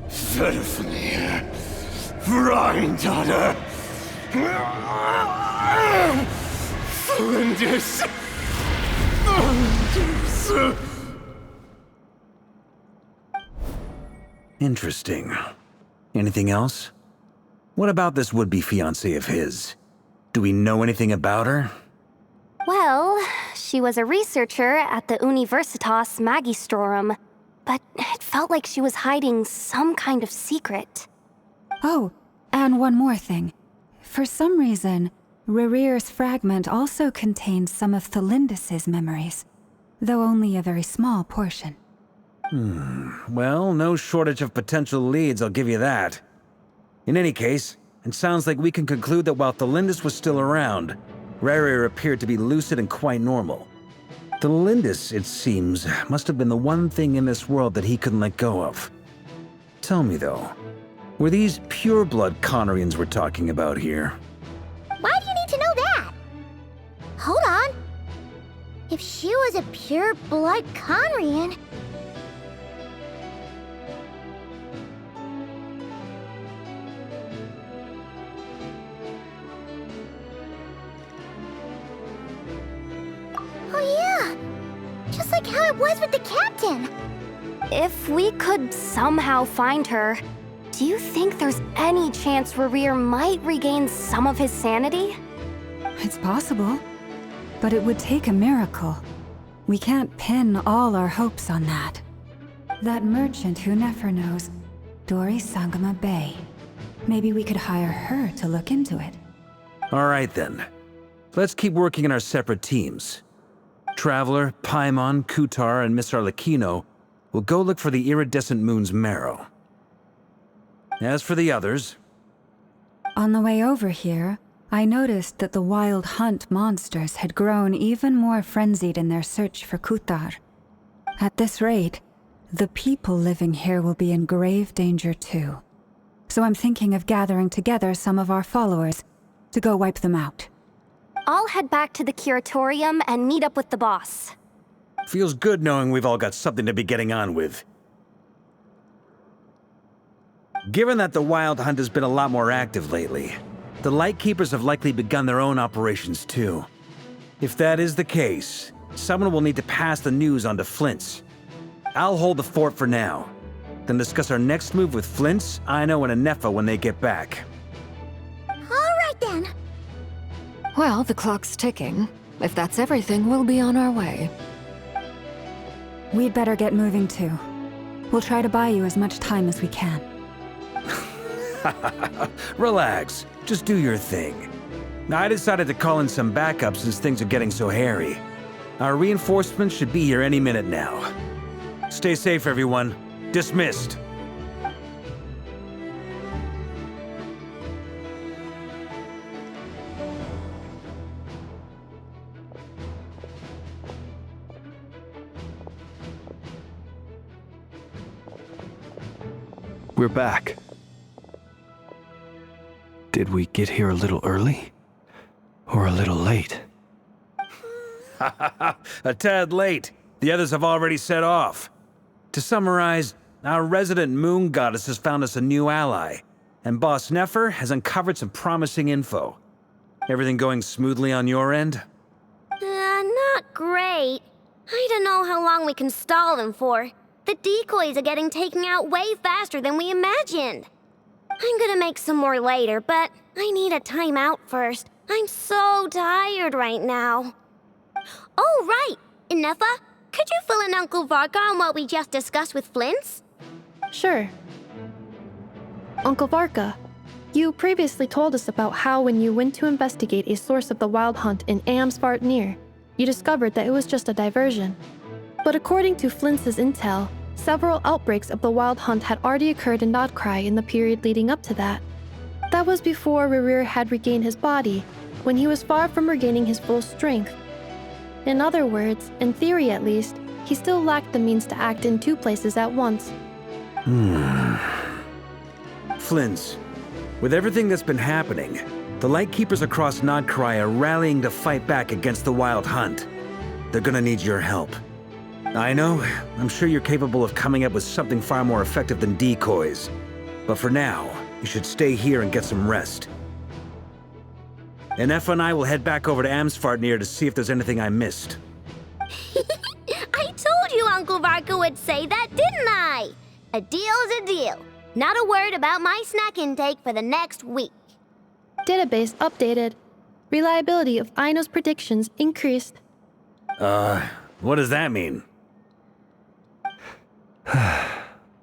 Verfnir, Freindaughter, Tholindis. Interesting. Anything else? What about this would-be fiancé of his? Do we know anything about her? Well, she was a researcher at the Universitas Magistrorum, but it felt like she was hiding some kind of secret. Oh, and one more thing. For some reason, Rerir's fragment also contains some of Tholindis' memories, though only a very small portion. Well, no shortage of potential leads, I'll give you that. In any case, it sounds like we can conclude that while Tholindis was still around, Rerir appeared to be lucid and quite normal. Tholindis, it seems, must have been the one thing in this world that he couldn't let go of. Tell me though, were these pure-blood Conorians we're talking about here? Why do you need to know that? Hold on. If she was a pure-blood Conrian... Oh yeah! Just like how it was with the captain! If we could somehow find her, do you think there's any chance Rerir might regain some of his sanity? It's possible, but it would take a miracle. We can't pin all our hopes on that. That merchant who Nefer knows, Dori Sangama Bay. Maybe we could hire her to look into it. All right then. Let's keep working in our separate teams. Traveler, Paimon, Kutar, and Miss Arlecchino will go look for the iridescent moon's marrow. As for the others... On the way over here, I noticed that the Wild Hunt monsters had grown even more frenzied in their search for Kutar. At this rate, the people living here will be in grave danger too. So I'm thinking of gathering together some of our followers to go wipe them out. I'll head back to the curatorium and meet up with the boss. Feels good knowing we've all got something to be getting on with. Given that the Wild Hunt has been a lot more active lately, the Lightkeepers have likely begun their own operations too. If that is the case, someone will need to pass the news on to Flint's. I'll hold the fort for now, then discuss our next move with Flint's, Aino, and Anefa when they get back. All right then. Well, the clock's ticking. If that's everything, we'll be on our way. We'd better get moving too. We'll try to buy you as much time as we can. Relax. Just do your thing. I decided to call in some backup since things are getting so hairy. Our reinforcements should be here any minute now. Stay safe, everyone. Dismissed. We're back. Did we get here a little early? Or a little late? A tad late. The others have already set off. To summarize, our resident moon goddess has found us a new ally, and Boss Nefer has uncovered some promising info. Everything going smoothly on your end? Not great. I don't know how long we can stall them for. The decoys are getting taken out way faster than we imagined. I'm gonna make some more later, but I need a timeout first. I'm so tired right now. Oh, right! Inefa, could you fill in Uncle Varka on what we just discussed with Flint's? Sure. Uncle Varka, you previously told us about how when you went to investigate a source of the Wild Hunt in Amsvartnir, you discovered that it was just a diversion. But according to Flint's intel, several outbreaks of the Wild Hunt had already occurred in Nodcry in the period leading up to that. That was before Rerir had regained his body, when he was far from regaining his full strength. In other words, in theory at least, he still lacked the means to act in 2 places at once. Flins, with everything that's been happening, the Lightkeepers across Nodcry are rallying to fight back against the Wild Hunt. They're gonna need your help. I know, I'm sure you're capable of coming up with something far more effective than decoys. But for now, you should stay here and get some rest. And Effa and I will head back over to Amsfartnir to see if there's anything I missed. I told you Uncle Varka would say that, didn't I? A deal's a deal. Not a word about my snack intake for the next week. Database updated. Reliability of Aino's predictions increased. What does that mean?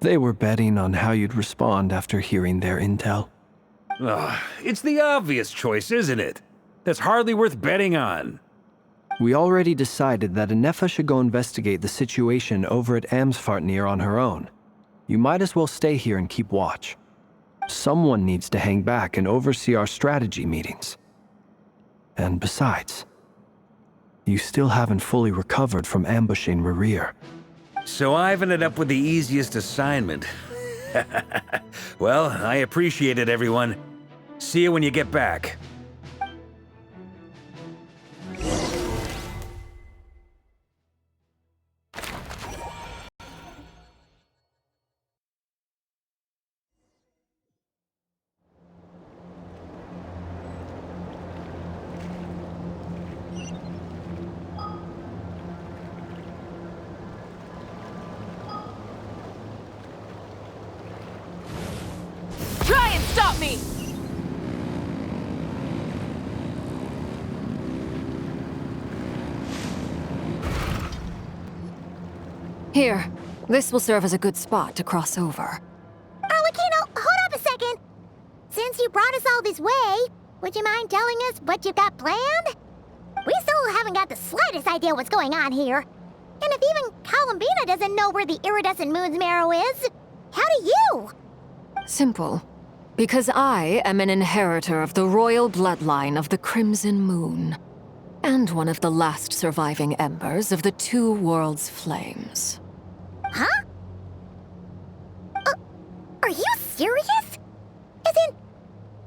They were betting on how you'd respond after hearing their intel. It's the obvious choice, isn't it? That's hardly worth betting on. We already decided that Anefa should go investigate the situation over at Amsfartnir on her own. You might as well stay here and keep watch. Someone needs to hang back and oversee our strategy meetings. And besides, you still haven't fully recovered from ambushing Rerir. So I've ended up with the easiest assignment. Well, I appreciate it, everyone. See you when you get back. Try and stop me! Here, this will serve as a good spot to cross over. Arlecchino, hold up a second. Since you brought us all this way, would you mind telling us what you've got planned? We still haven't got the slightest idea what's going on here. And if even Columbina doesn't know where the iridescent moon's marrow is, how do you? Simple. Because I am an inheritor of the royal bloodline of the Crimson Moon, and one of the last surviving embers of the 2 worlds' flames. Huh? Are you serious? As in,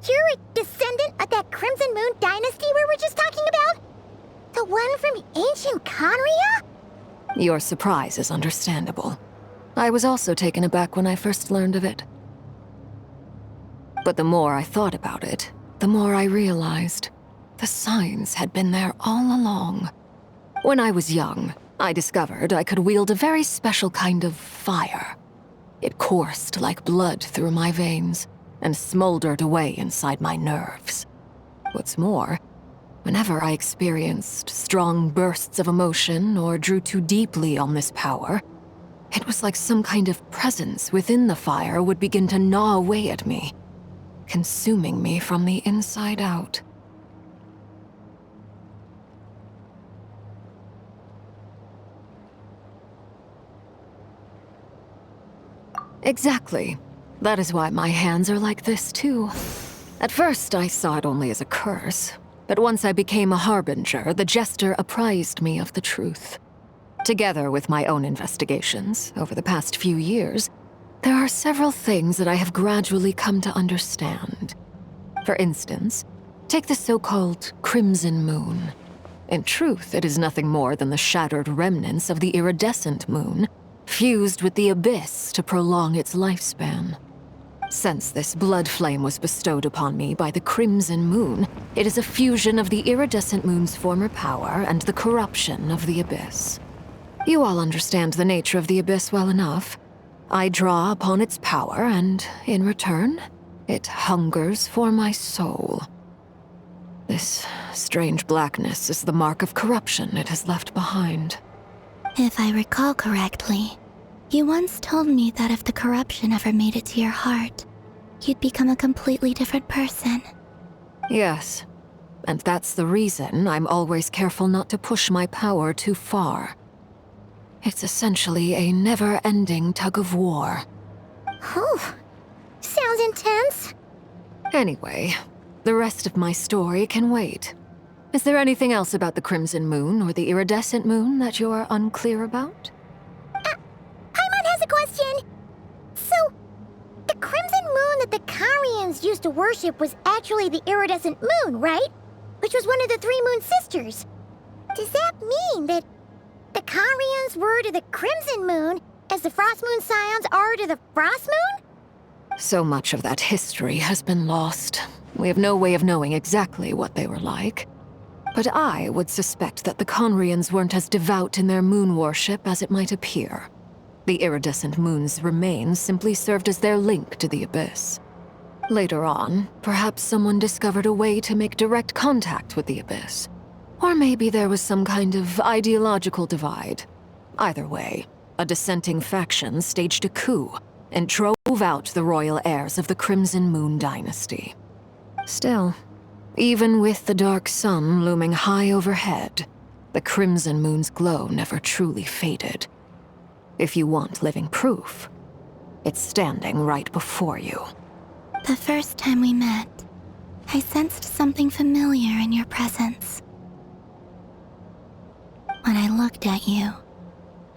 you're a descendant of that Crimson Moon dynasty we were just talking about? The one from ancient Conria? Your surprise is understandable. I was also taken aback when I first learned of it. But the more I thought about it, the more I realized the signs had been there all along. When I was young, I discovered I could wield a very special kind of fire. It coursed like blood through my veins and smoldered away inside my nerves. What's more, whenever I experienced strong bursts of emotion or drew too deeply on this power, it was like some kind of presence within the fire would begin to gnaw away at me, consuming me from the inside out. Exactly. That is why my hands are like this, too. At first, I saw it only as a curse, but once I became a harbinger, the Jester apprised me of the truth. Together with my own investigations, over the past few years, there are several things that I have gradually come to understand. For instance, take the so-called Crimson Moon. In truth, it is nothing more than the shattered remnants of the iridescent moon, fused with the abyss to prolong its lifespan. Since this blood flame was bestowed upon me by the Crimson Moon, it is a fusion of the iridescent moon's former power and the corruption of the abyss. You all understand the nature of the abyss well enough. I draw upon its power, and in return, it hungers for my soul. This strange blackness is the mark of corruption it has left behind. If I recall correctly, you once told me that if the corruption ever made it to your heart, you'd become a completely different person. Yes, and that's the reason I'm always careful not to push my power too far. It's essentially a never-ending tug-of-war. Whew. Sounds intense. Anyway, the rest of my story can wait. Is there anything else about the Crimson Moon or the Iridescent Moon that you're unclear about? Paimon has a question! So, the Crimson Moon that the Karians used to worship was actually the Iridescent Moon, right? Which was one of the three Moon Sisters. Does that mean that the Karians were to the Crimson Moon as the Frost Moon Scions are to the Frost Moon? So much of that history has been lost. We have no way of knowing exactly what they were like. But I would suspect that the Conrians weren't as devout in their moon worship as it might appear. The iridescent moon's remains simply served as their link to the Abyss. Later on, perhaps someone discovered a way to make direct contact with the Abyss. Or maybe there was some kind of ideological divide. Either way, a dissenting faction staged a coup and drove out the royal heirs of the Crimson Moon dynasty. Still, even with the dark sun looming high overhead, the Crimson Moon's glow never truly faded. If you want living proof, it's standing right before you. The first time we met, I sensed something familiar in your presence. When I looked at you,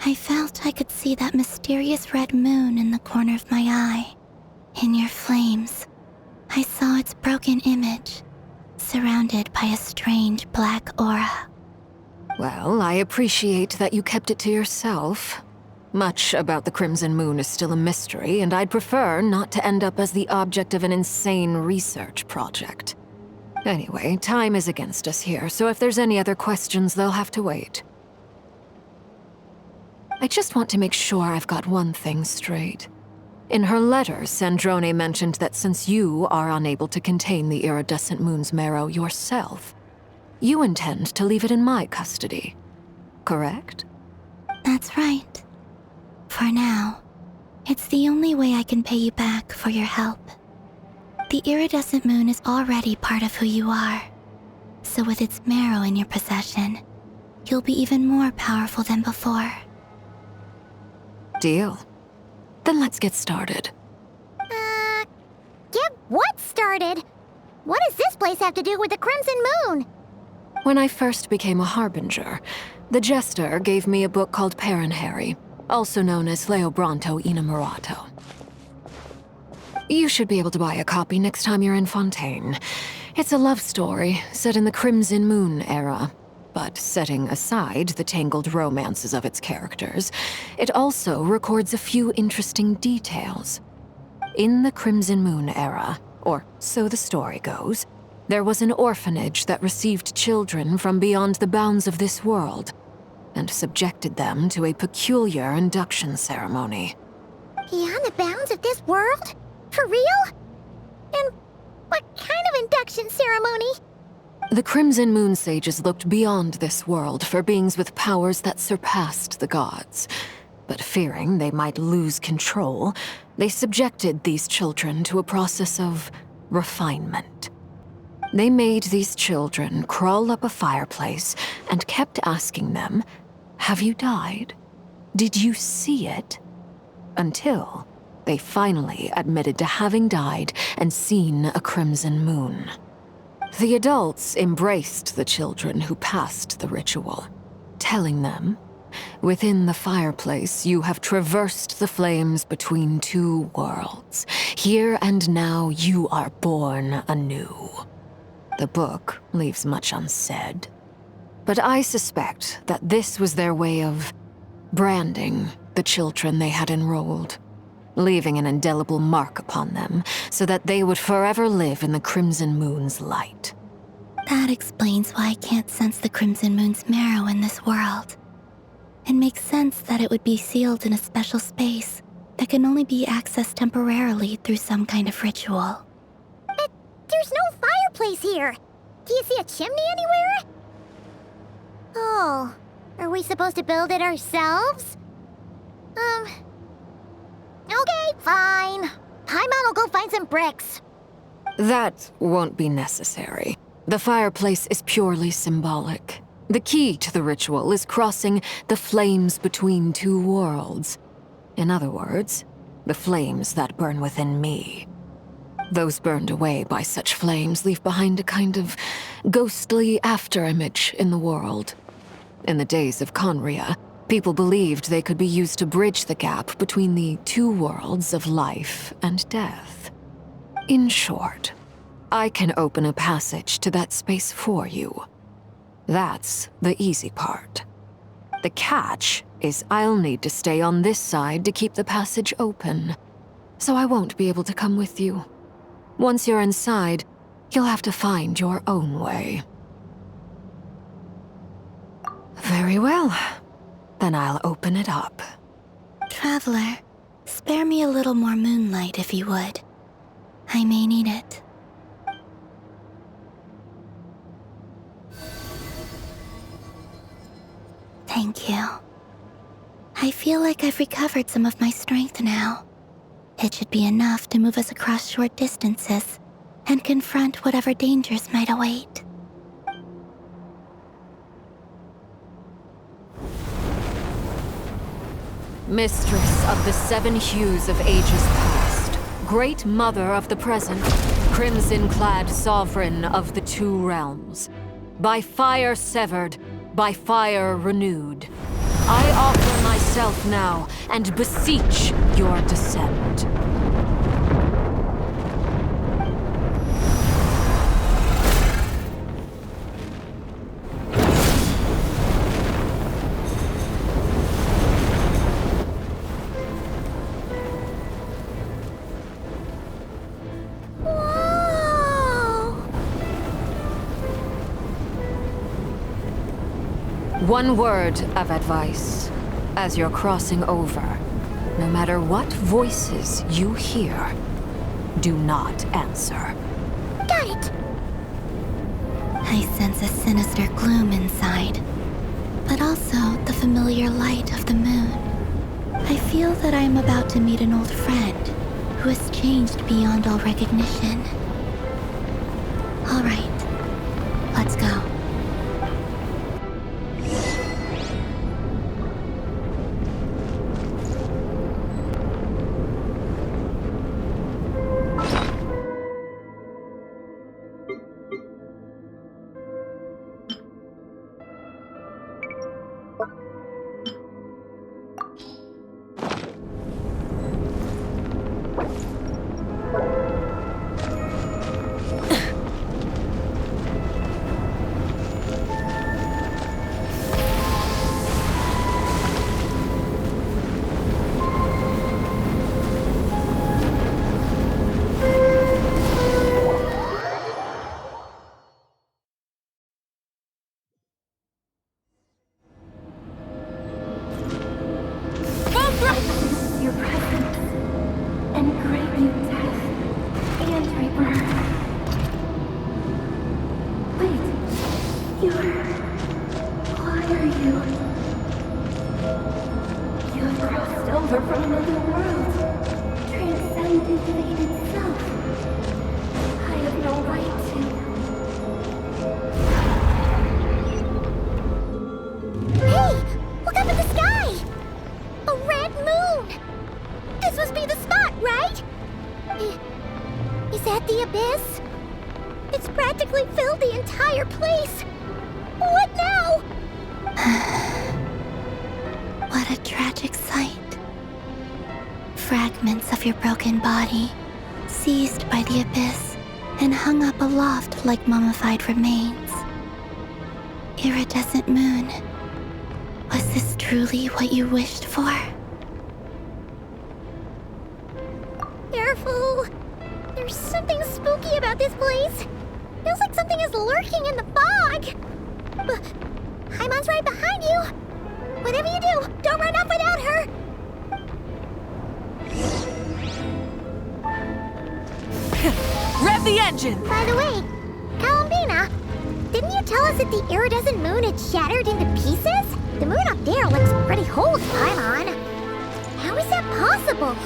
I felt I could see that mysterious red moon in the corner of my eye. In your flames, I saw its broken image, surrounded by a strange black aura. Well, I appreciate that you kept it to yourself. Much about the Crimson Moon is still a mystery, and I'd prefer not to end up as the object of an insane research project. Anyway, time is against us here, so if there's any other questions, they'll have to wait. I just want to make sure I've got one thing straight. In her letter, Sandrone mentioned that since you are unable to contain the iridescent moon's marrow yourself, you intend to leave it in my custody, correct? That's right. For now, it's the only way I can pay you back for your help. The iridescent moon is already part of who you are, so with its marrow in your possession, you'll be even more powerful than before. Deal. Then let's get started. Get what started? What does this place have to do with the Crimson Moon? When I first became a Harbinger, the Jester gave me a book called Paranhari, also known as Leobranto Innamorato. You should be able to buy a copy next time you're in Fontaine. It's a love story set in the Crimson Moon era, but setting aside the tangled romances of its characters, it also records a few interesting details. In the Crimson Moon era, or so the story goes, there was an orphanage that received children from beyond the bounds of this world, and subjected them to a peculiar induction ceremony. Beyond the bounds of this world? For real? And what kind of induction ceremony? The Crimson Moon sages looked beyond this world for beings with powers that surpassed the gods. But fearing they might lose control, they subjected these children to a process of refinement. They made these children crawl up a fireplace and kept asking them, "Have you died? Did you see it?" Until they finally admitted to having died and seen a crimson moon. The adults embraced the children who passed the ritual, telling them, "Within the fireplace, you have traversed the flames between two worlds. Here and now, you are born anew." The book leaves much unsaid, but I suspect that this was their way of branding the children they had enrolled, leaving an indelible mark upon them so that they would forever live in the Crimson Moon's light. That explains why I can't sense the Crimson Moon's marrow in this world. It makes sense that it would be sealed in a special space that can only be accessed temporarily through some kind of ritual. But there's no fireplace here. Do you see a chimney anywhere? Oh, are we supposed to build it ourselves? Okay, fine. Paimon will go find some bricks. That won't be necessary. The fireplace is purely symbolic. The key to the ritual is crossing the flames between two worlds. In other words, the flames that burn within me. Those burned away by such flames leave behind a kind of ghostly afterimage in the world. In the days of Conria, people believed they could be used to bridge the gap between the two worlds of life and death. In short, I can open a passage to that space for you. That's the easy part. The catch is I'll need to stay on this side to keep the passage open, so I won't be able to come with you. Once you're inside, you'll have to find your own way. Very well. Then I'll open it up. Traveler, spare me a little more moonlight if you would. I may need it. Thank you. I feel like I've recovered some of my strength now. It should be enough to move us across short distances and confront whatever dangers might await. Mistress of the seven hues of ages past, great mother of the present, crimson-clad sovereign of the two realms, by fire severed, by fire renewed, I offer myself now and beseech your descent. One word of advice. As you're crossing over, no matter what voices you hear, do not answer. Got it! I sense a sinister gloom inside, but also the familiar light of the moon. I feel that I am about to meet an old friend who has changed beyond all recognition. All right, let's go. Fragments of your broken body, seized by the abyss and hung up aloft like mummified remains. Iridescent moon, was this truly what you wished for? Careful! There's something spooky about this place. Feels like something is lurking in the fog. Haimon's right behind you. Whatever you do, don't run off without her. Rev the engine! By the way, Columbina, didn't you tell us that the iridescent moon had shattered into pieces? The moon up there looks pretty whole to Paimon. How is that possible?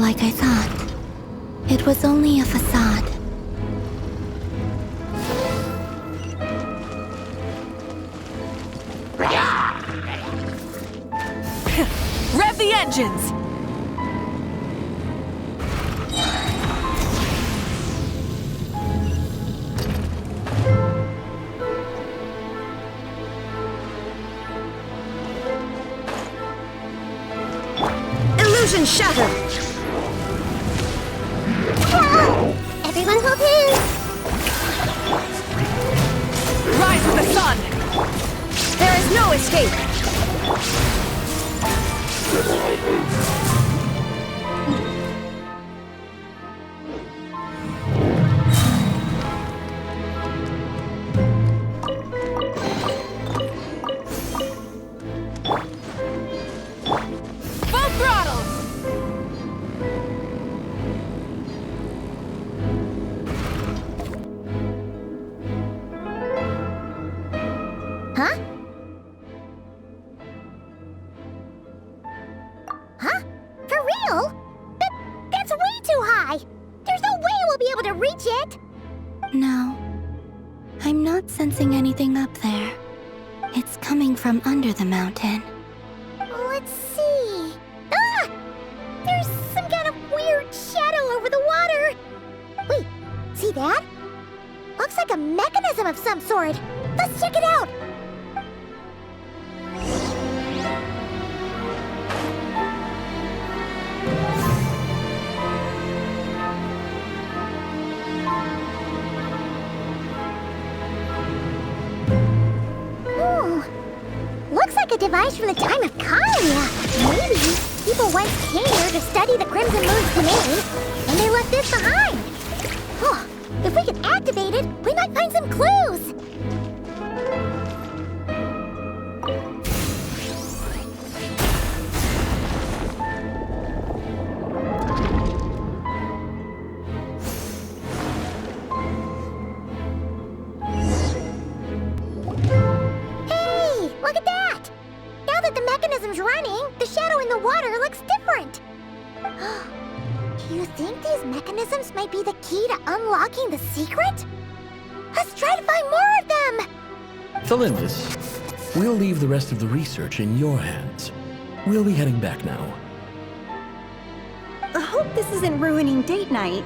like I thought. It was only a facade. Rev the engines! Illusion shattered! Everyone hold hands! Rise with the sun! There is no escape! Full throttle! Huh? Huh? For real? That's way too high! There's no way we'll be able to reach it! No. I'm not sensing anything up there. It's coming from under the mountain. Let's see... Ah! There's some kind of weird shadow over the water! Wait, see that? Looks like a mechanism of some sort. Let's check it out! Looks like a device from the time of Kalia. Maybe people once came here to study the Crimson Moon's domain, and they left this behind. Oh, if we can activate it, we might find some clues. Running, the shadow in the water looks different. Do you think these mechanisms might be the key to unlocking the secret? Let's try to find more of them! Thalindis, we'll leave the rest of the research in your hands. We'll be heading back now. I hope this isn't ruining date night.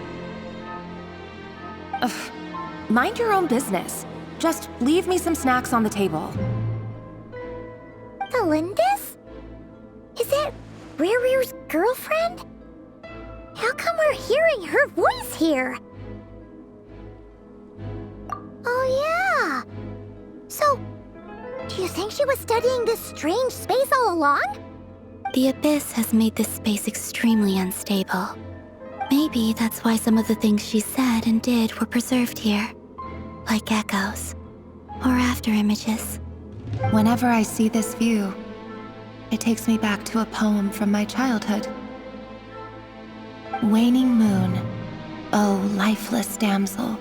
Ugh. Mind your own business. Just leave me some snacks on the table. Thalindis? Is that Rear's girlfriend? How come we're hearing her voice here? Oh yeah! So, do you think she was studying this strange space all along? The Abyss has made this space extremely unstable. Maybe that's why some of the things she said and did were preserved here. Like echoes. Or after images. Whenever I see this view, it takes me back to a poem from my childhood. Waning moon, oh lifeless damsel,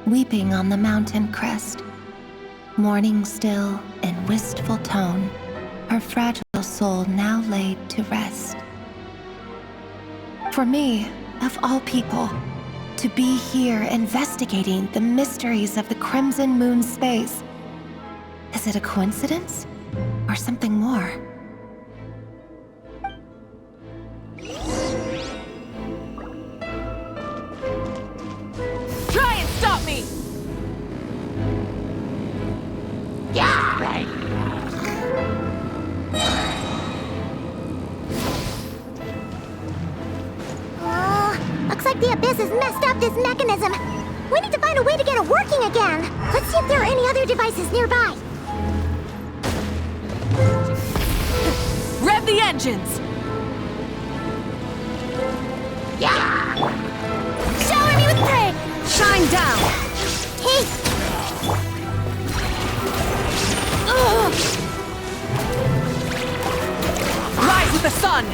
weeping on the mountain crest, mourning still in wistful tone, her fragile soul now laid to rest. For me, of all people, to be here investigating the mysteries of the Crimson Moon space, is it a coincidence or something more? Try and stop me! Looks like the Abyss has messed up this mechanism. We need to find a way to get it working again. Let's see if there are any other devices nearby. Rev the engines! Shower me with praise! Shine down! Hey! Rise with the sun!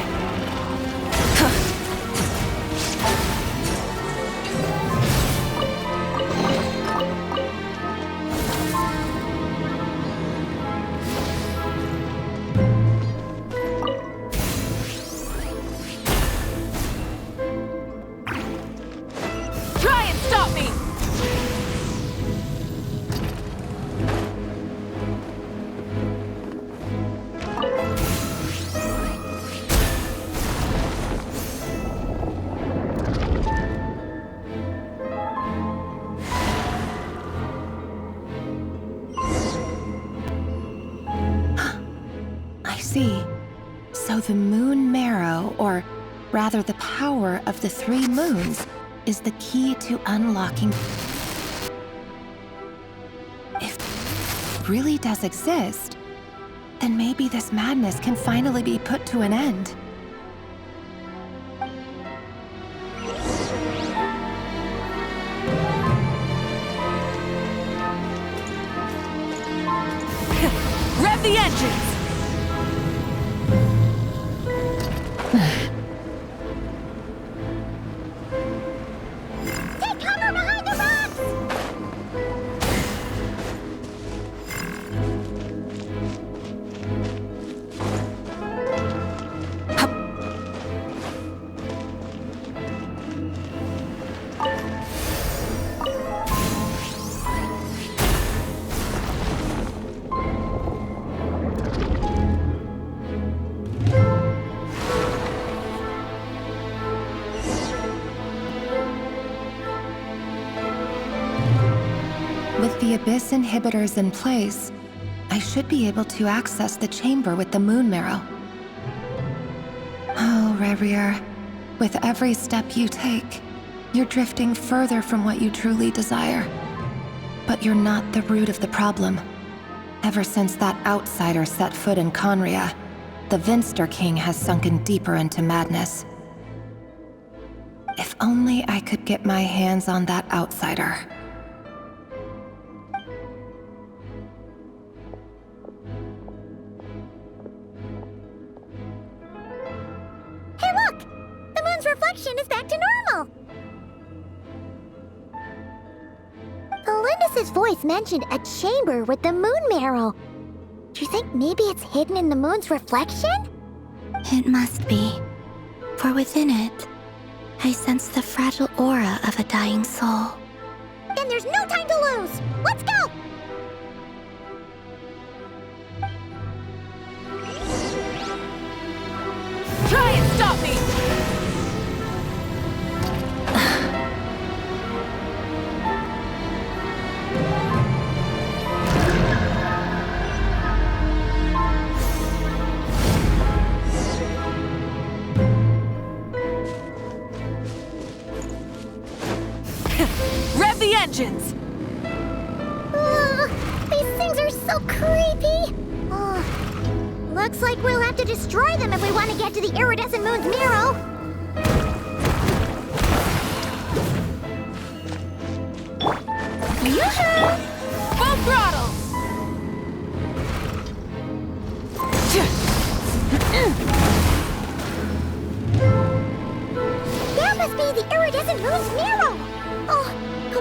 stop me! I see. So the moon marrow, or rather the power of the 3 moons, is the key to unlocking. If it really does exist, then maybe this madness can finally be put to an end. Rev the engines! Take cover behind the rocks! With the Abyss inhibitors in place, I should be able to access the chamber with the moon marrow. Oh, Rerir, with every step you take, you're drifting further from what you truly desire. But you're not the root of the problem. Ever since that outsider set foot in Conria, the Vinster King has sunken deeper into madness. If only I could get my hands on that outsider. Hey, look! The moon's reflection is back to normal! Belindis' voice mentioned a chamber with the moon marrow. Do you think maybe it's hidden in the moon's reflection? It must be. For within it, I sense the fragile aura of a dying soul. Then there's no time to lose! Let's go! Try and stop me! Rev the engines! Ugh, these things are so creepy! Ugh. Looks like we'll have to destroy them if we want to get to the iridescent moon's marrow. Yoo-hoo! Full throttle! That must be the iridescent moon's marrow! Oh,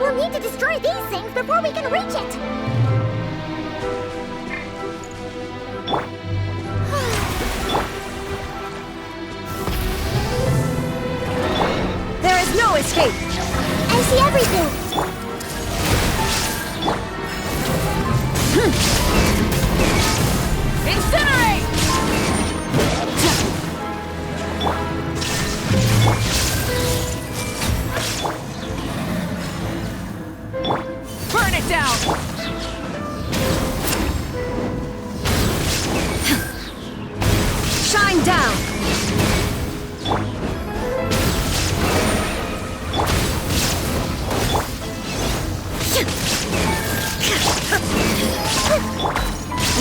we'll need to destroy these things before we can reach it! There is no escape! I see everything! Incinerate! Burn it down! Shine down!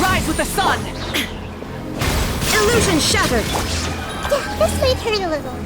Rise with the sun! Illusion shattered! Yeah, this might hurt a little.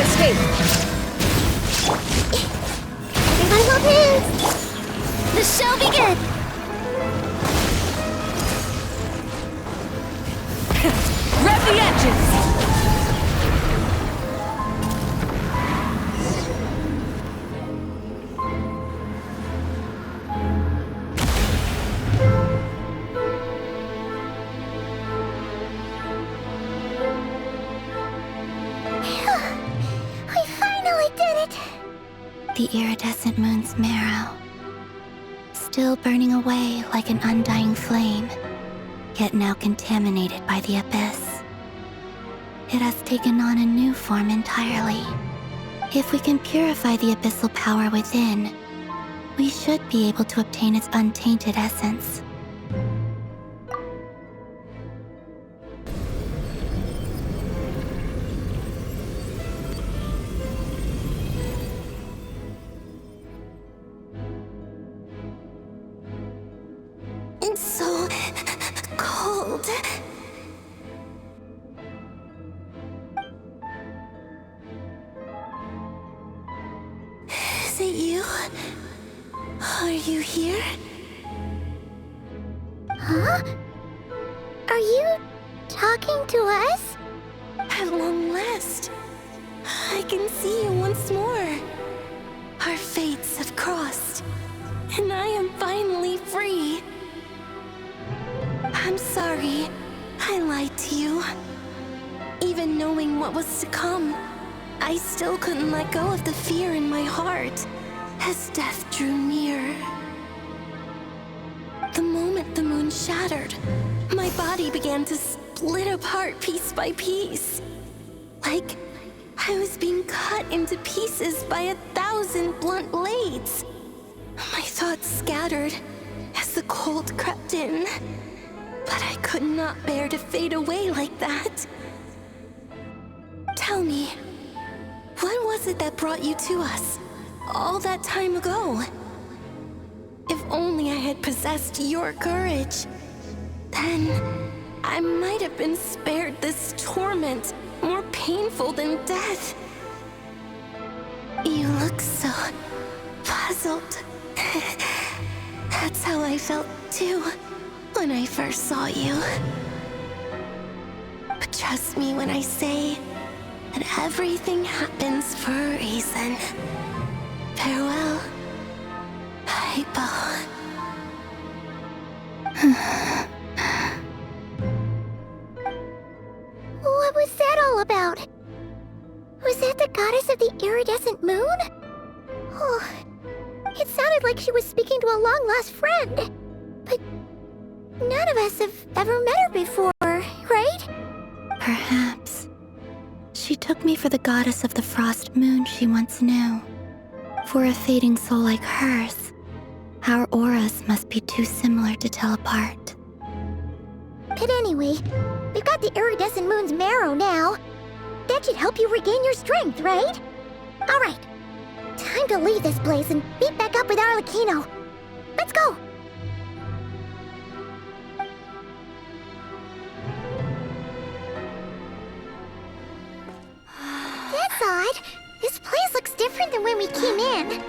escape! Everyone hold hands! The show begin! Rev the engines! We finally did it! The iridescent moon's marrow, still burning away like an undying flame, yet now contaminated by the abyss. It has taken on a new form entirely. If we can purify the abyssal power within, we should be able to obtain its untainted essence. It's so cold. Is it you? Are you here? Huh? Are you talking to us? At long last, I can see you once more. Our fates have crossed, and I am finally free. I'm sorry, I lied to you. Even knowing what was to come, I still couldn't let go of the fear in my heart as death drew near. The moment the moon shattered, my body began to split apart piece by piece. Like I was being cut into pieces by 1,000 blunt blades. My thoughts scattered as the cold crept in. But I could not bear to fade away like that. Tell me, what was it that brought you to us all that time ago? If only I had possessed your courage, then I might have been spared this torment more painful than death. You look so puzzled. That's how I felt too when I first saw you. But trust me when I say that everything happens for a reason. Farewell, Hypo. What was that all about? Was that the goddess of the iridescent moon? Oh, it sounded like she was speaking to a long-lost friend. But none of us have ever met her before, right? Perhaps. She took me for the goddess of the frost moon she once knew. For a fading soul like hers, our auras must be too similar to tell apart. But anyway, we've got the iridescent moon's marrow now. That should help you regain your strength, right? Alright, time to leave this place and meet back up with Arlecchino. Let's go! That's odd. This place looks different than when we came in.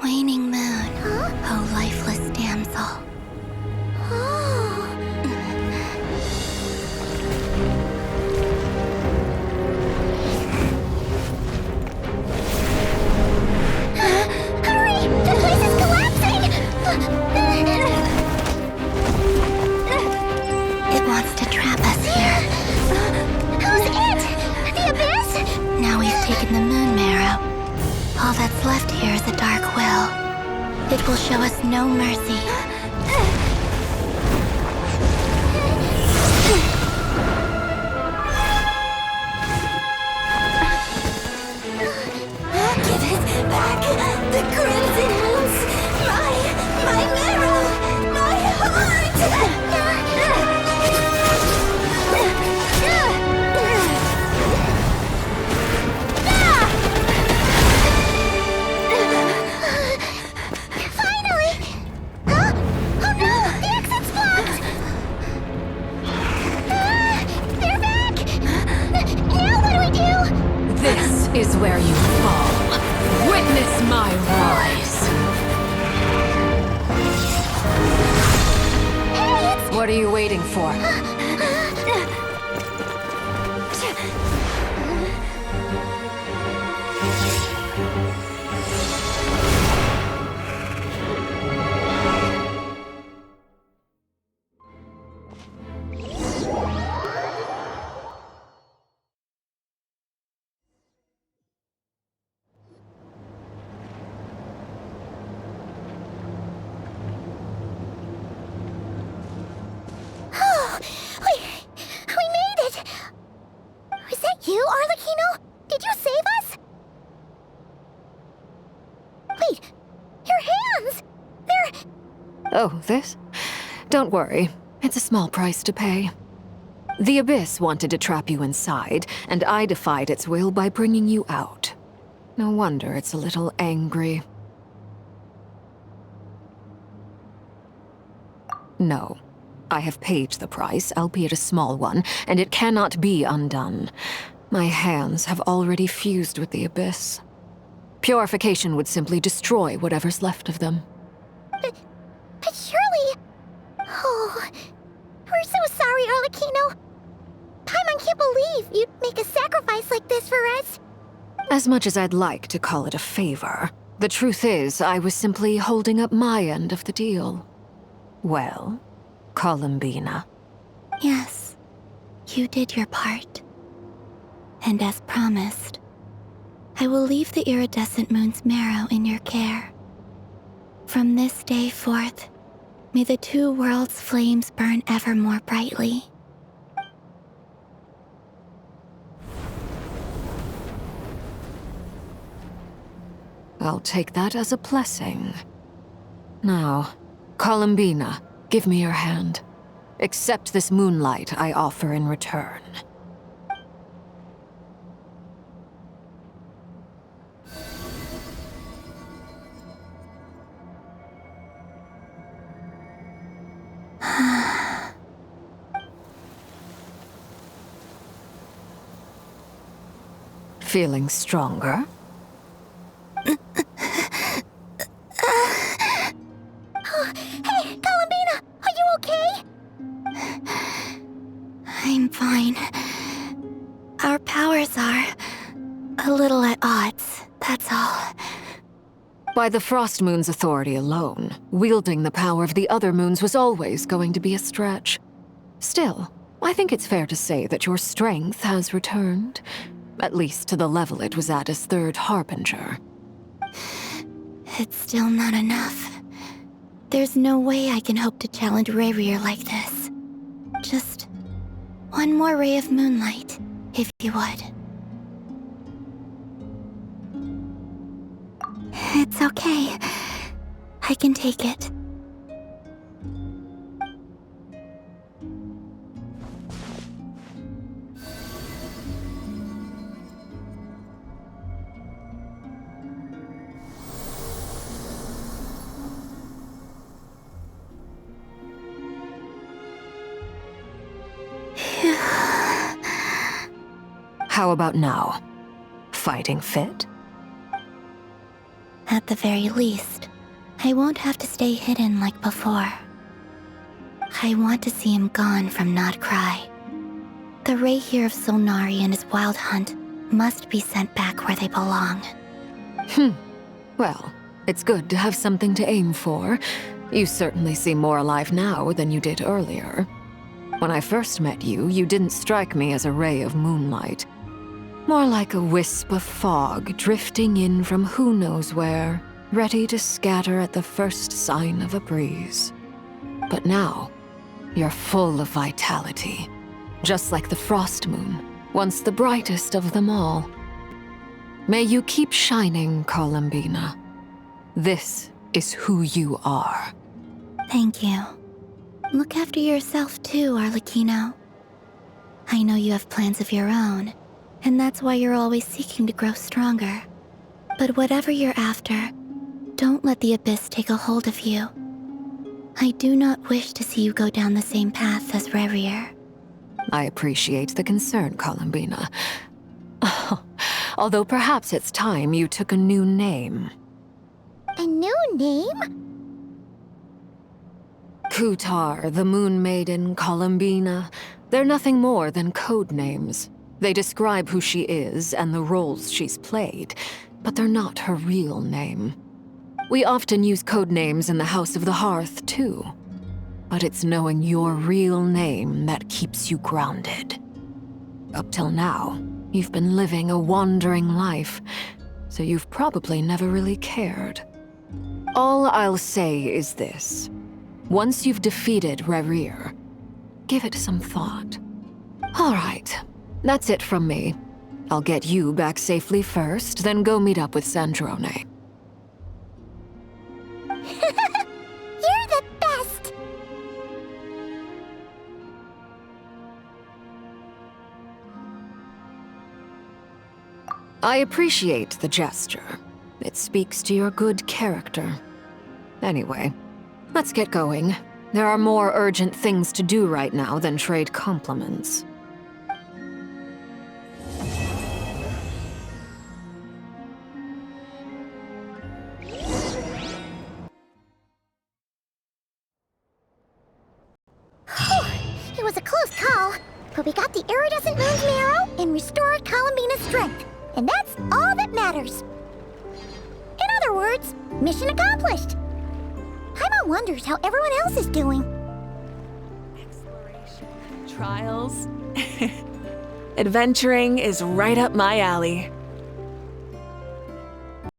Waning moon, oh lifeless damsel. Hurry! The place is collapsing! It wants to trap us here. Who's it? The abyss? Now we've taken the moon marrow. All that's left here is a dark will. It will show us no mercy. Give it back! The crimson moons! My marrow! My heart! Finally! Huh? is where you fall. Witness my rise. What are you waiting for? We made it! Was that you, Arlecchino? Did you save us? Wait, your hands! They're... Oh, this? Don't worry. It's a small price to pay. The Abyss wanted to trap you inside, and I defied its will by bringing you out. No wonder it's a little angry. No. I have paid the price, albeit a small one, and it cannot be undone. My hands have already fused with the Abyss. Purification would simply destroy whatever's left of them. But surely... Oh... We're so sorry, Arlecchino. Paimon can't believe you'd make a sacrifice like this for us. As much as I'd like to call it a favor, the truth is I was simply holding up my end of the deal. Well, Columbina. Yes, you did your part. And as promised, I will leave the iridescent moon's marrow in your care. From this day forth, may the two worlds' flames burn ever more brightly. I'll take that as a blessing. Now, Columbina, give me your hand. Accept this moonlight I offer in return. Feeling stronger? Hey, Columbina, are you okay? I'm fine. Our powers are a little at odds, that's all. By the Frost Moon's authority alone, wielding the power of the other moons was always going to be a stretch. Still, I think it's fair to say that your strength has returned, at least to the level it was at as Third Harbinger. It's still not enough. There's no way I can hope to challenge Rayrier like this. Just one more ray of moonlight, if you would. It's okay. I can take it. How about now? Fighting fit? At the very least, I won't have to stay hidden like before. I want to see him gone from Not Cry. The Ray here of Solnari and his wild hunt must be sent back where they belong. Well, it's good to have something to aim for. You certainly seem more alive now than you did earlier. When I first met you, you didn't strike me as a ray of moonlight. More like a wisp of fog drifting in from who knows where, ready to scatter at the first sign of a breeze. But now, you're full of vitality, just like the Frost Moon, once the brightest of them all. May you keep shining, Columbina. This is who you are. Thank you. Look after yourself too, Arlecchino. I know you have plans of your own, and that's why you're always seeking to grow stronger. But whatever you're after, don't let the Abyss take a hold of you. I do not wish to see you go down the same path as Rayrier. I appreciate the concern, Columbina. although perhaps it's time you took a new name. A new name? Kutar, the Moon Maiden, Columbina, they're nothing more than code names. They describe who she is and the roles she's played, but they're not her real name. We often use code names in the House of the Hearth, too. But it's knowing your real name that keeps you grounded. Up till now, you've been living a wandering life, so you've probably never really cared. All I'll say is this. Once you've defeated Rerir, give it some thought. All right, that's it from me. I'll get you back safely first, then go meet up with Sandrone. You're the best! I appreciate the gesture. It speaks to your good character. Anyway, let's get going. There are more urgent things to do right now than trade compliments. It was a close call, but we got the iridescent moon's marrow and restored Columbina's strength, and that's all that matters. In other words, mission accomplished. Paimon wonders how everyone else is doing. Trials. Adventuring is right up my alley.